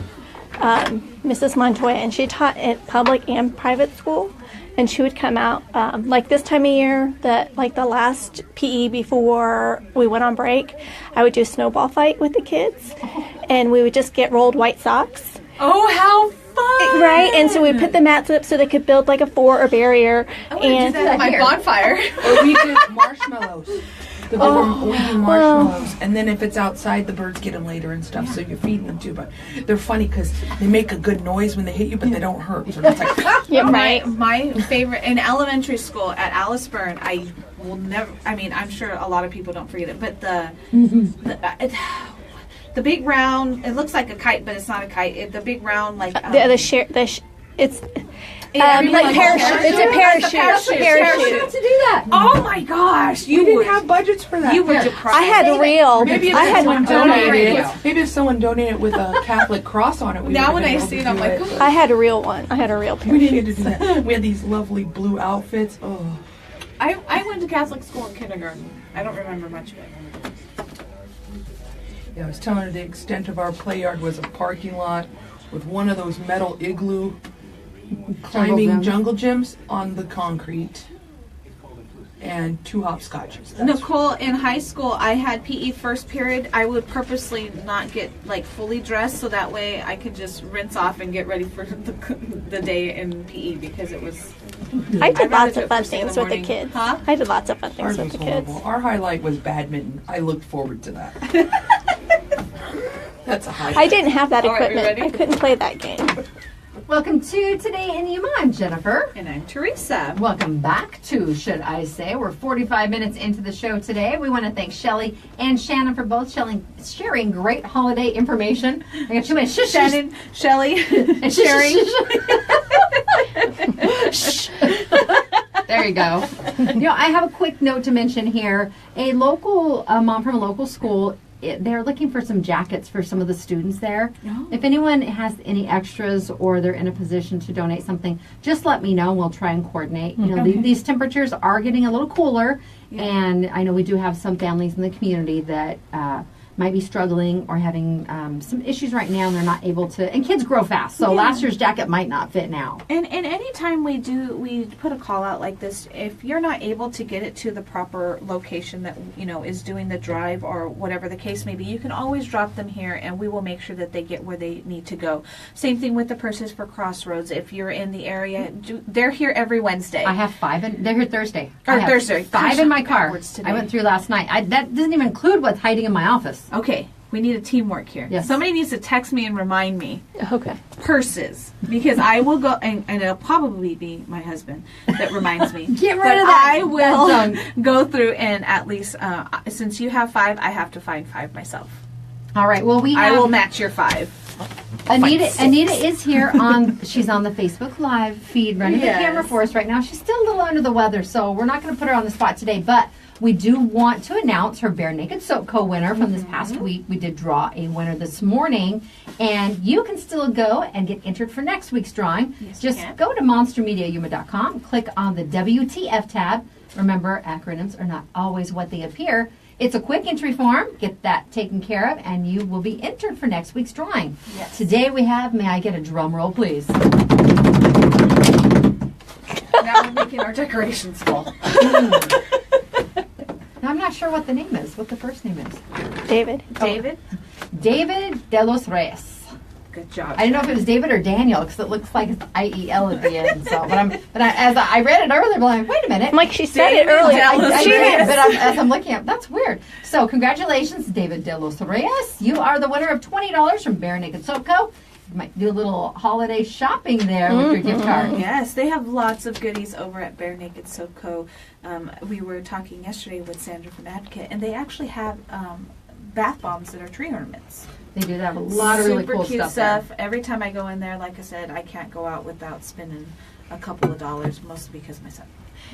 Mrs. Montoya, and she taught at public and private school. And she would come out like this time of year, the last PE before we went on break. I would do a snowball fight with the kids, and we would just get rolled white socks. Oh, how fun! Right, and so we put the mats up so they could build like a fort or barrier. And My bonfire. Or we do marshmallows. We do marshmallows, and then if it's outside, the birds get them later and stuff. So you're feeding them too. But they're funny because they make a good noise when they hit you, but they don't hurt. So it's like, yeah, right. My favorite in elementary school at Alice Byrne, will never. I mean, I'm sure a lot of people don't forget it, but the big round. It looks like a kite, but it's not a kite. The big round, like it's everybody like parachute. It's a parachute. To do that. Oh my gosh, You didn't have budgets for that. you were deprived. I had real. Maybe if I had someone on the donated radio. it. Maybe if someone donated with a Catholic cross on it. We Now would've when been I able see to it, I'm do like, it. I had a real one. I had a real We parachute. needed to do that. We had these lovely blue outfits. Oh, I went to Catholic school in kindergarten. I don't remember much of it. yeah. I was telling her the extent of our play yard was a parking lot with one of those metal igloo climbing gyms. jungle gyms on the concrete and 2 hopscotches. That's Nicole, in high school, I had PE first period. I would purposely not get like fully dressed so that way I could just rinse off and get ready for the day in PE because it was. I did I'd rather lots do of it fun first thing in things the with the morning. kids. Huh? I did lots of fun Ours things with was the kids. horrible. Our highlight was badminton. I looked forward to that. That's a highlight. I didn't have that All right, we equipment. ready? I couldn't play that game. Welcome to Today in Yuma. I'm Jennifer. And I'm Teresa. Welcome back to Should I Say. We're 45 minutes into the show today. We want to thank Shelly and Shannon for both sharing great holiday information. I got too many shush. Shannon, Shelly, and Sherry. There you go. I have a quick note to mention here. A mom from a local school, they're looking for some jackets for some of the students there. Oh. If anyone has any extras or they're in a position to donate something, just let me know. We'll try and coordinate. These temperatures are getting a little cooler, and I know we do have some families in the community that might be struggling or having some issues right now, and they're not able to. And kids grow fast, so last year's jacket might not fit now. And anytime we put a call out like this, if you're not able to get it to the proper location that is doing the drive or whatever the case may be, you can always drop them here, and we will make sure that they get where they need to go. Same thing with the Purses for Crossroads. If you're in the area, they're here every Wednesday. I have 5, and they're here Thursday. Or I have Thursday. 5 in my car. Backwards today. I went through last night. That doesn't even include what's hiding in my office. Okay, we need a teamwork here. Yes. Somebody needs to text me and remind me. Okay. Purses, because I will go, and it'll probably be my husband that reminds me. Get rid But of that. I will That's go through and at least, since you have 5, I have to find 5 myself. All right. Well, we have I will match your 5. Anita is here she's on the Facebook Live feed running the camera for us right now. She's still a little under the weather, so we're not going to put her on the spot today, but we do want to announce her Bare Naked Soap Co. winner from this past week. We did draw a winner this morning, and you can still go and get entered for next week's drawing. Just go to monstermediayuma.com, click on the WTF tab. Remember, acronyms are not always what they appear. It's a quick entry form. Get that taken care of, and you will be entered for next week's drawing. Yes. Today we have, may I get a drum roll, please? Now we're making our decorations full. Now, I'm not sure what the name is, what the first name is. David. David, David de los Reyes. good job. I didn't know if it was David or Daniel because it looks like it's IEL at the end. So, as I read it earlier, I'm like, wait a minute. I'm like, she said David it earlier. de los I She did, did. but as I'm looking at, that's weird. So, congratulations, David de los Reyes. You are the winner of $20 from Bare Naked Soap Co. You might do a little holiday shopping there with your gift card. Yes, they have lots of goodies over at Bare Naked Soap Co. We were talking yesterday with Sandra from Advocate, and they actually have bath bombs that are tree ornaments. They do have a lot of really Super cool cute stuff. Every time I go in there, like I said, I can't go out without spending a couple of dollars, mostly because of my son.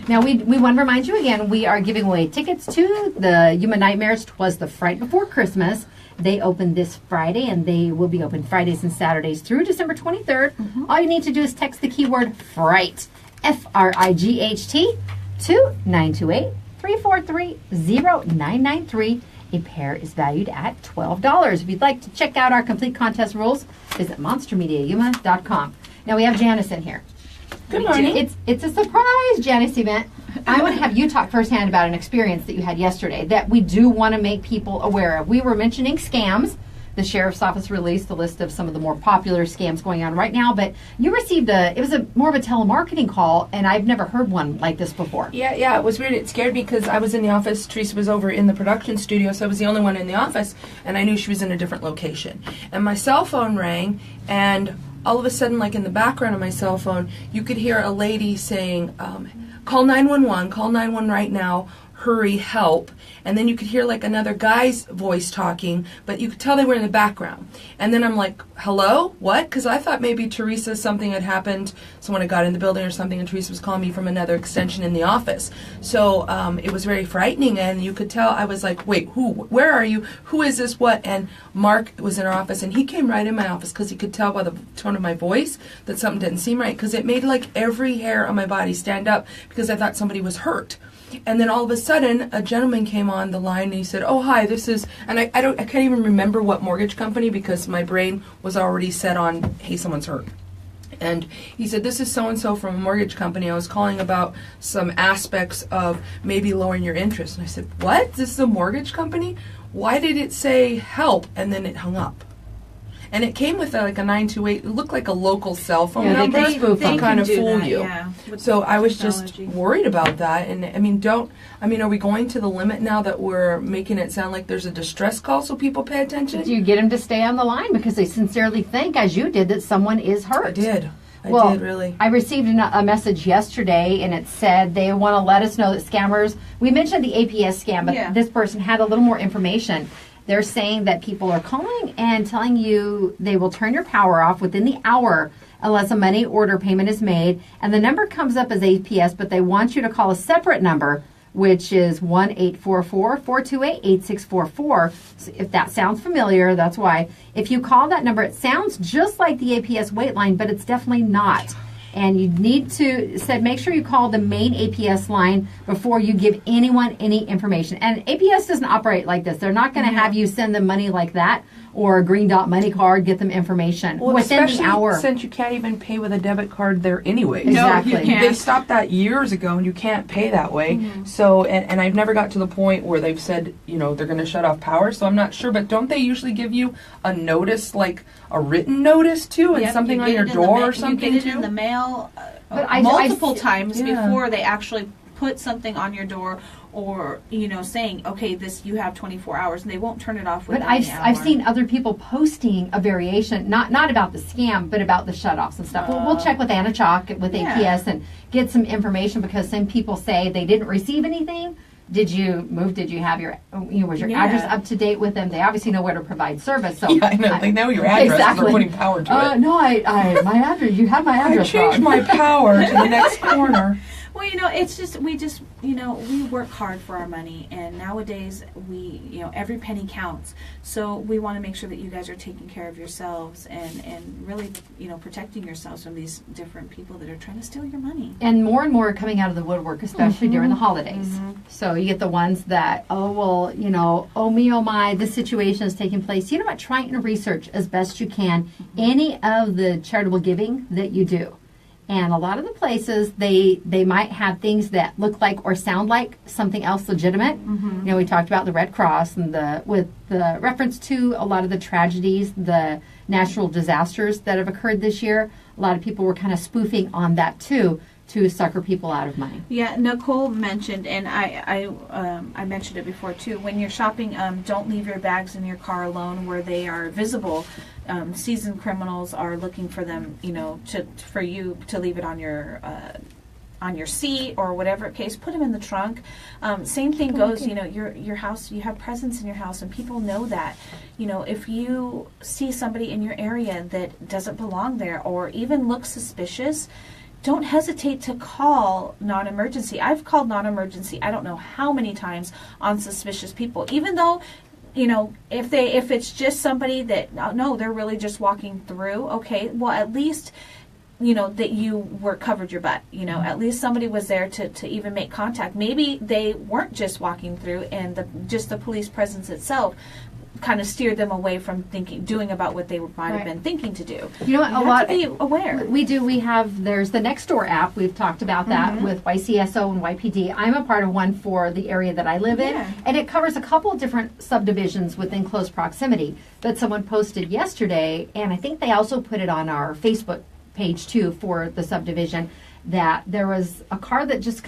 Now, we want to remind you again, we are giving away tickets to the Yuma Nightmares. 'Twas the Fright Before Christmas. They open this Friday, and they will be open Fridays and Saturdays through December 23rd. All you need to do is text the keyword FRIGHT, FRIGHT, to 928-343-0993. A pair is valued at $12. If you'd like to check out our complete contest rules, visit monstermediayuma.com. Now, we have Janice in here. Good morning. It's a surprise Janice event. I want to have you talk firsthand about an experience that you had yesterday that we do want to make people aware of. We were mentioning scams. The sheriff's office released a list of some of the more popular scams going on right now, but you received more of a telemarketing call, and I've never heard one like this before. Yeah, it was weird. It scared me because I was in the office. Teresa was over in the production studio, so I was the only one in the office, and I knew she was in a different location. And my cell phone rang, and all of a sudden, like in the background of my cell phone, you could hear a lady saying, call 911, call 911 right now, hurry, help. And then you could hear like another guy's voice talking, but you could tell they were in the background. And then I'm like, hello? What? Because I thought maybe Teresa, something had happened, someone had got in the building or something, and Teresa was calling me from another extension in the office. So it was very frightening, and you could tell, I was like, wait, who? Where are you? Who is this? What? And Mark was in our office, and he came right in my office because he could tell by the tone of my voice that something didn't seem right, because it made like every hair on my body stand up because I thought somebody was hurt. And then all of a sudden, a gentleman came on the line and he said, "Oh, hi, this is," and I can't even remember what mortgage company because my brain was already set on, hey, someone's hurt. And he said, "This is so-and-so from a mortgage company. I was calling about some aspects of maybe lowering your interest." And I said, "What? This is a mortgage company? Why did it say help?" And then it hung up. And it came with like a 928. It looked like a local cell phone number they spoof to them. kind of do fool that, you. yeah, with So I was just technology. worried about that. And I mean, are we going to the limit now that we're making it sound like there's a distress call so people pay attention? Do you get them to stay on the line because they sincerely think, as you did, that someone is hurt? I did. Well, I did really. I received a message yesterday, and it said they want to let us know that scammers. We mentioned the APS scam, but Yeah. this person had a little more information. They're saying that people are calling and telling you they will turn your power off within the hour unless a money order payment is made. And the number comes up as APS, but they want you to call a separate number, which is 1-844-428-8644. So if that sounds familiar, that's why. If you call that number, it sounds just like the APS wait line, but it's definitely not. And you need to make sure you call the main APS line before you give anyone any information. And APS doesn't operate like this. They're not going to have you send them money like that or a green dot money card, get them information within the especially hour. since you can't even pay with a debit card there anyway. Exactly. No, you can't. They stopped that years ago, and you can't pay that way. So, and I've never got to the point where they've said, they're going to shut off power. So I'm not sure, but don't they usually give you a notice, like a written notice too, and Yep, something you on get your it in the door ma- or something You get it too? in the mail But I- multiple times Yeah. before they actually put something on your door, or saying, okay, you have 24 hours, and they won't turn it off But within I've the hour. I've seen other people posting a variation, not about the scam, but about the shutoffs and stuff. We'll check with Anna Chalk with Yeah. APS and get some information, because some people say they didn't receive anything. Did you move? Did you have was your Yeah. address up to date with them? They obviously know where to provide service. So Yeah, I know. They know your address. 'Cause Exactly. They're putting power to it. No, my address. You have my I address changed wrong. my power to the next corner. Well, it's just we work hard for our money, and nowadays every penny counts. So we want to make sure that you guys are taking care of yourselves and really protecting yourselves from these different people that are trying to steal your money. And more are coming out of the woodwork, especially during the holidays. So you get the ones that, oh me, oh my, this situation is taking place. You know what? Try and research as best you can any of the charitable giving that you do. And a lot of the places, they might have things that look like or sound like something else legitimate. We talked about the Red Cross and with the reference to a lot of the tragedies, the natural disasters that have occurred this year. A lot of people were kind of spoofing on that too, to sucker people out of money. Yeah, Nicole mentioned, and I mentioned it before too. When you're shopping, don't leave your bags in your car alone where they are visible. Seasoned criminals are looking for them, for you to leave it on your seat or whatever case. Put them in the trunk. Same thing goes. Your house. You have presence in your house, and people know that. If you see somebody in your area that doesn't belong there or even looks suspicious, don't hesitate to call non-emergency. I've called non-emergency I don't know how many times on suspicious people, even though if it's just somebody that no, they're really just walking through. Okay, well, at least that you were covered your butt. At least somebody was there to even make contact. Maybe they weren't just walking through, and the police presence itself kind of steered them away from doing about what they might have been thinking to do. You know what? You have to be aware. We do. There's the Nextdoor app. We've talked about that with YCSO and YPD. I'm a part of one for the area that I live in, and it covers a couple of different subdivisions within close proximity. But someone posted yesterday, and I think they also put it on our Facebook page too for the subdivision, that there was a car that just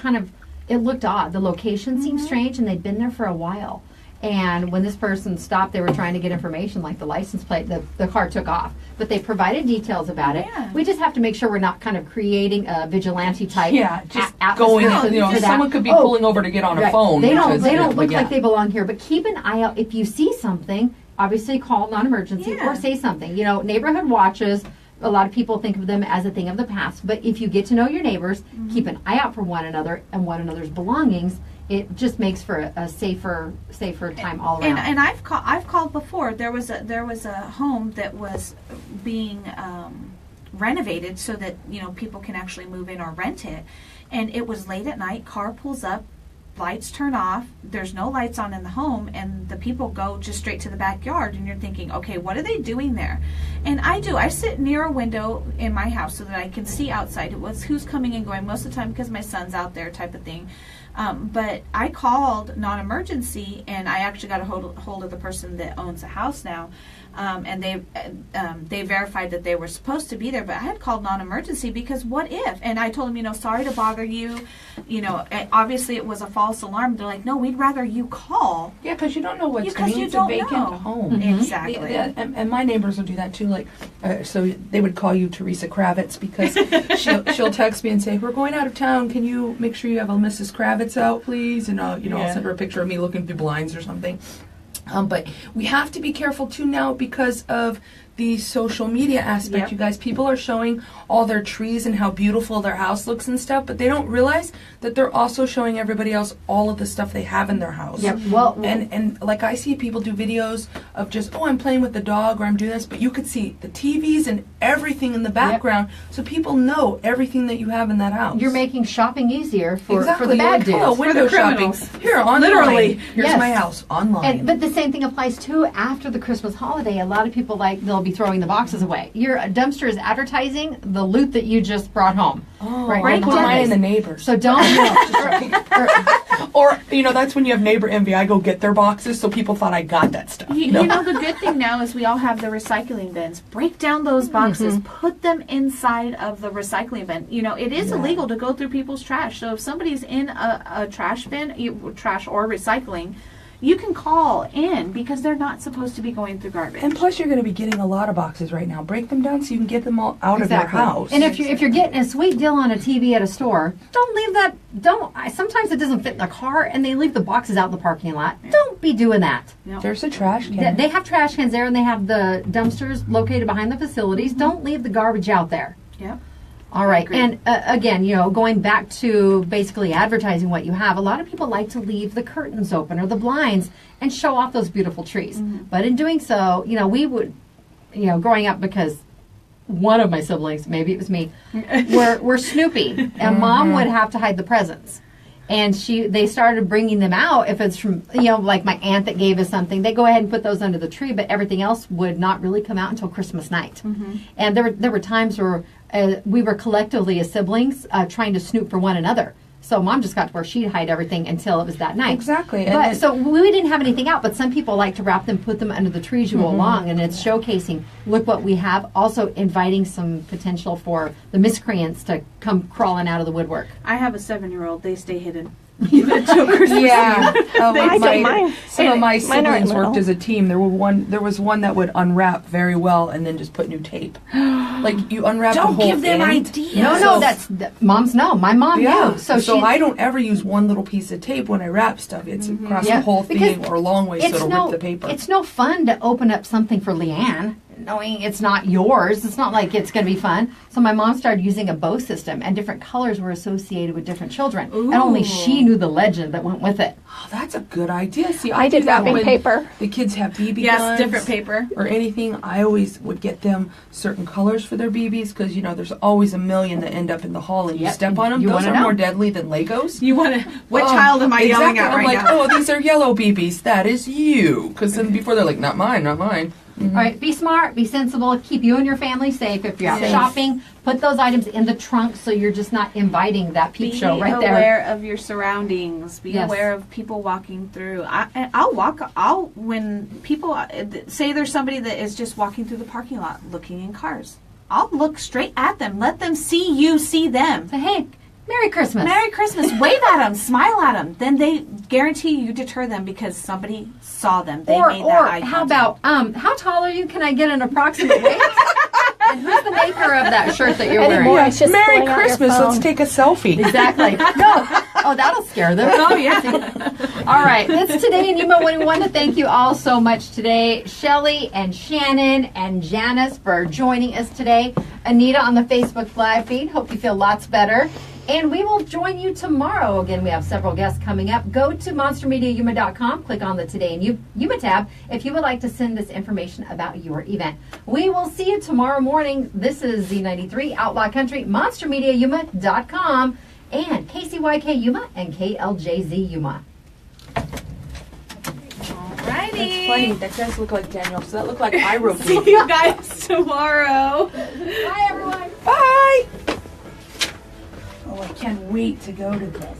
it looked odd. The location seemed strange, and they'd been there for a while. And when this person stopped, they were trying to get information like the license plate. The car took off, but they provided details about it. Yeah. We just have to make sure we're not kind of creating a vigilante type. Just atmosphere going. for that. Someone could be Oh, pulling over to get on a right. phone. They don't. because- They don't look yeah. like they belong here. But keep an eye out if you see something. Obviously, call non-emergency Yeah. or say something. You know, neighborhood watches. A lot of people think of them as a thing of the past. But if you get to know your neighbors, keep an eye out for one another and one another's belongings. It just makes for a safer time all around. And I've called before. There was a home that was being renovated so that people can actually move in or rent it, and it was late at night. Car pulls up, lights turn off. There's no lights on in the home, and the people go just straight to the backyard. And you're thinking, okay, what are they doing there? And I sit near a window in my house so that I can see outside. It was who's coming and going most of the time because my son's out there, type of thing. But I called non-emergency, and I actually got a hold of the person that owns the house now, and they verified that they were supposed to be there. But I had called non-emergency because what if? And I told them, sorry to bother you. Obviously it was a false alarm. They're like, no, we'd rather you call. Yeah, because you don't know what's Because going. you It's don't a vacant know. home. Exactly. Yeah, and my neighbors will do that too. Like, so they would call you Teresa Kravitz because she'll text me and say, "We're going out of town. Can you make sure you have a Mrs. Kravitz out, please?" And I'll send her a picture of me looking through blinds or something. But we have to be careful too now because of the social media aspect. Yep. You guys, people are showing all their trees and how beautiful their house looks and stuff, but they don't realize that they're also showing everybody else all of the stuff they have in their house. Yep. Well, And like I see people do videos of just, I'm playing with the dog or I'm doing this, but you could see the TVs and everything in the background, so people know everything that you have in that house. you're making shopping easier for exactly. the bad dudes. Oh, window shopping. criminals. Here, online. Literally. Here's Yes. my house, online. But the same thing applies too after the Christmas holiday. A lot of people they'll be throwing the boxes away. Your dumpster is advertising the loot that you just brought home. oh, right, I right put down mine in this. the neighbors. So don't. Or, that's when you have neighbor envy. I go get their boxes so people thought I got that stuff. You know, the good thing now is we all have the recycling bins. Break down those boxes, put them inside of the recycling bin. It is illegal to go through people's trash. So if somebody's in a trash bin, trash or recycling, you can call in because they're not supposed to be going through garbage. And plus, you're going to be getting a lot of boxes right now. Break them down so you can get them all out of your house. And if you're getting a sweet deal on a TV at a store, don't leave that. Sometimes it doesn't fit in the car, and they leave the boxes out in the parking lot. Don't be doing that. There's a trash can. They have trash cans there, and they have the dumpsters located behind the facilities. Don't leave the garbage out there. Yep. All right. And again, going back to basically advertising what you have, a lot of people like to leave the curtains open or the blinds and show off those beautiful trees. But in doing so, we would, growing up, because one of my siblings, maybe it was me, were snoopy, and mom would have to hide the presents. And they started bringing them out. If it's from, like my aunt that gave us something, they go ahead and put those under the tree, but everything else would not really come out until Christmas night. And there were times where we were collectively as siblings trying to snoop for one another. So mom just got to where she'd hide everything until it was that night. Exactly. But so we didn't have anything out, but some people like to wrap them, put them under the trees you go along, and it's showcasing, look what we have. Also inviting some potential for the miscreants to come crawling out of the woodwork. I have a 7-year-old. They stay hidden. Yeah. I don't mind. Some of my Mine aren't siblings worked little. as a team. There was one that would unwrap very well and then just put new tape. Like you unwrap the Don't whole give them end. ideas. No, mom's no. My mom knew. So I don't ever use one little piece of tape when I wrap stuff. It's across Yeah, the whole thing because or a long way so it'll rip the paper. It's no fun to open up something for Leanne, knowing it's not yours. It's not like it's going to be fun. So my mom started using a bow system, and different colors were associated with different children. And only she knew the legend that went with it. Oh, that's a good idea. See, I do did that wrapping when paper. the kids have BB Yes, guns. different paper. Or anything. I always would get them certain colors for their BBs because, there's always a million that end up in the hall and you Yep. step on them. You Those wanna are know. more deadly than Legos. You want to? What child am I yelling at I'm right like, now? these are yellow BBs. That is you. Because then before they're like, not mine, not mine. All right, be smart, be sensible, keep you and your family safe. If you're out Safe. shopping, put those items in the trunk so you're just not inviting that peep Be show right there. aware of your surroundings. Be Yes. aware of people walking through. When people say there's somebody that is just walking through the parking lot looking in cars, I'll look straight at them. Let them see you see them. Say, hey, Merry Christmas. Merry Christmas. Wave at them. Smile at them. Then guarantee you deter them because somebody saw them. They Or made that eye how contact. about how tall are you? Can I get an approximate weight? And who's the maker of that shirt that you're Anymore, wearing? it's just Merry pulling out your Christmas. phone. Let's take a selfie. Exactly. No. Oh, that'll scare them. Oh yeah. All right. It's Today in Yuma. We want to thank you all so much today. Shelly and Shannon and Janice for joining us today. Anita on the Facebook Live feed. Hope you feel lots better. And we will join you tomorrow. Again, we have several guests coming up. Go to monstermediayuma.com. Click on the Today in Yuma tab if you would like to send us information about your event. We will see you tomorrow morning. This is Z93 Outlaw Country, monstermediayuma.com, and KCYK Yuma and KLJZ Yuma. Alrighty. That's funny. That does look like Daniel. So that looked like I wrote See you guys tomorrow. Bye, everyone. Bye. Oh, I can't wait to go to this.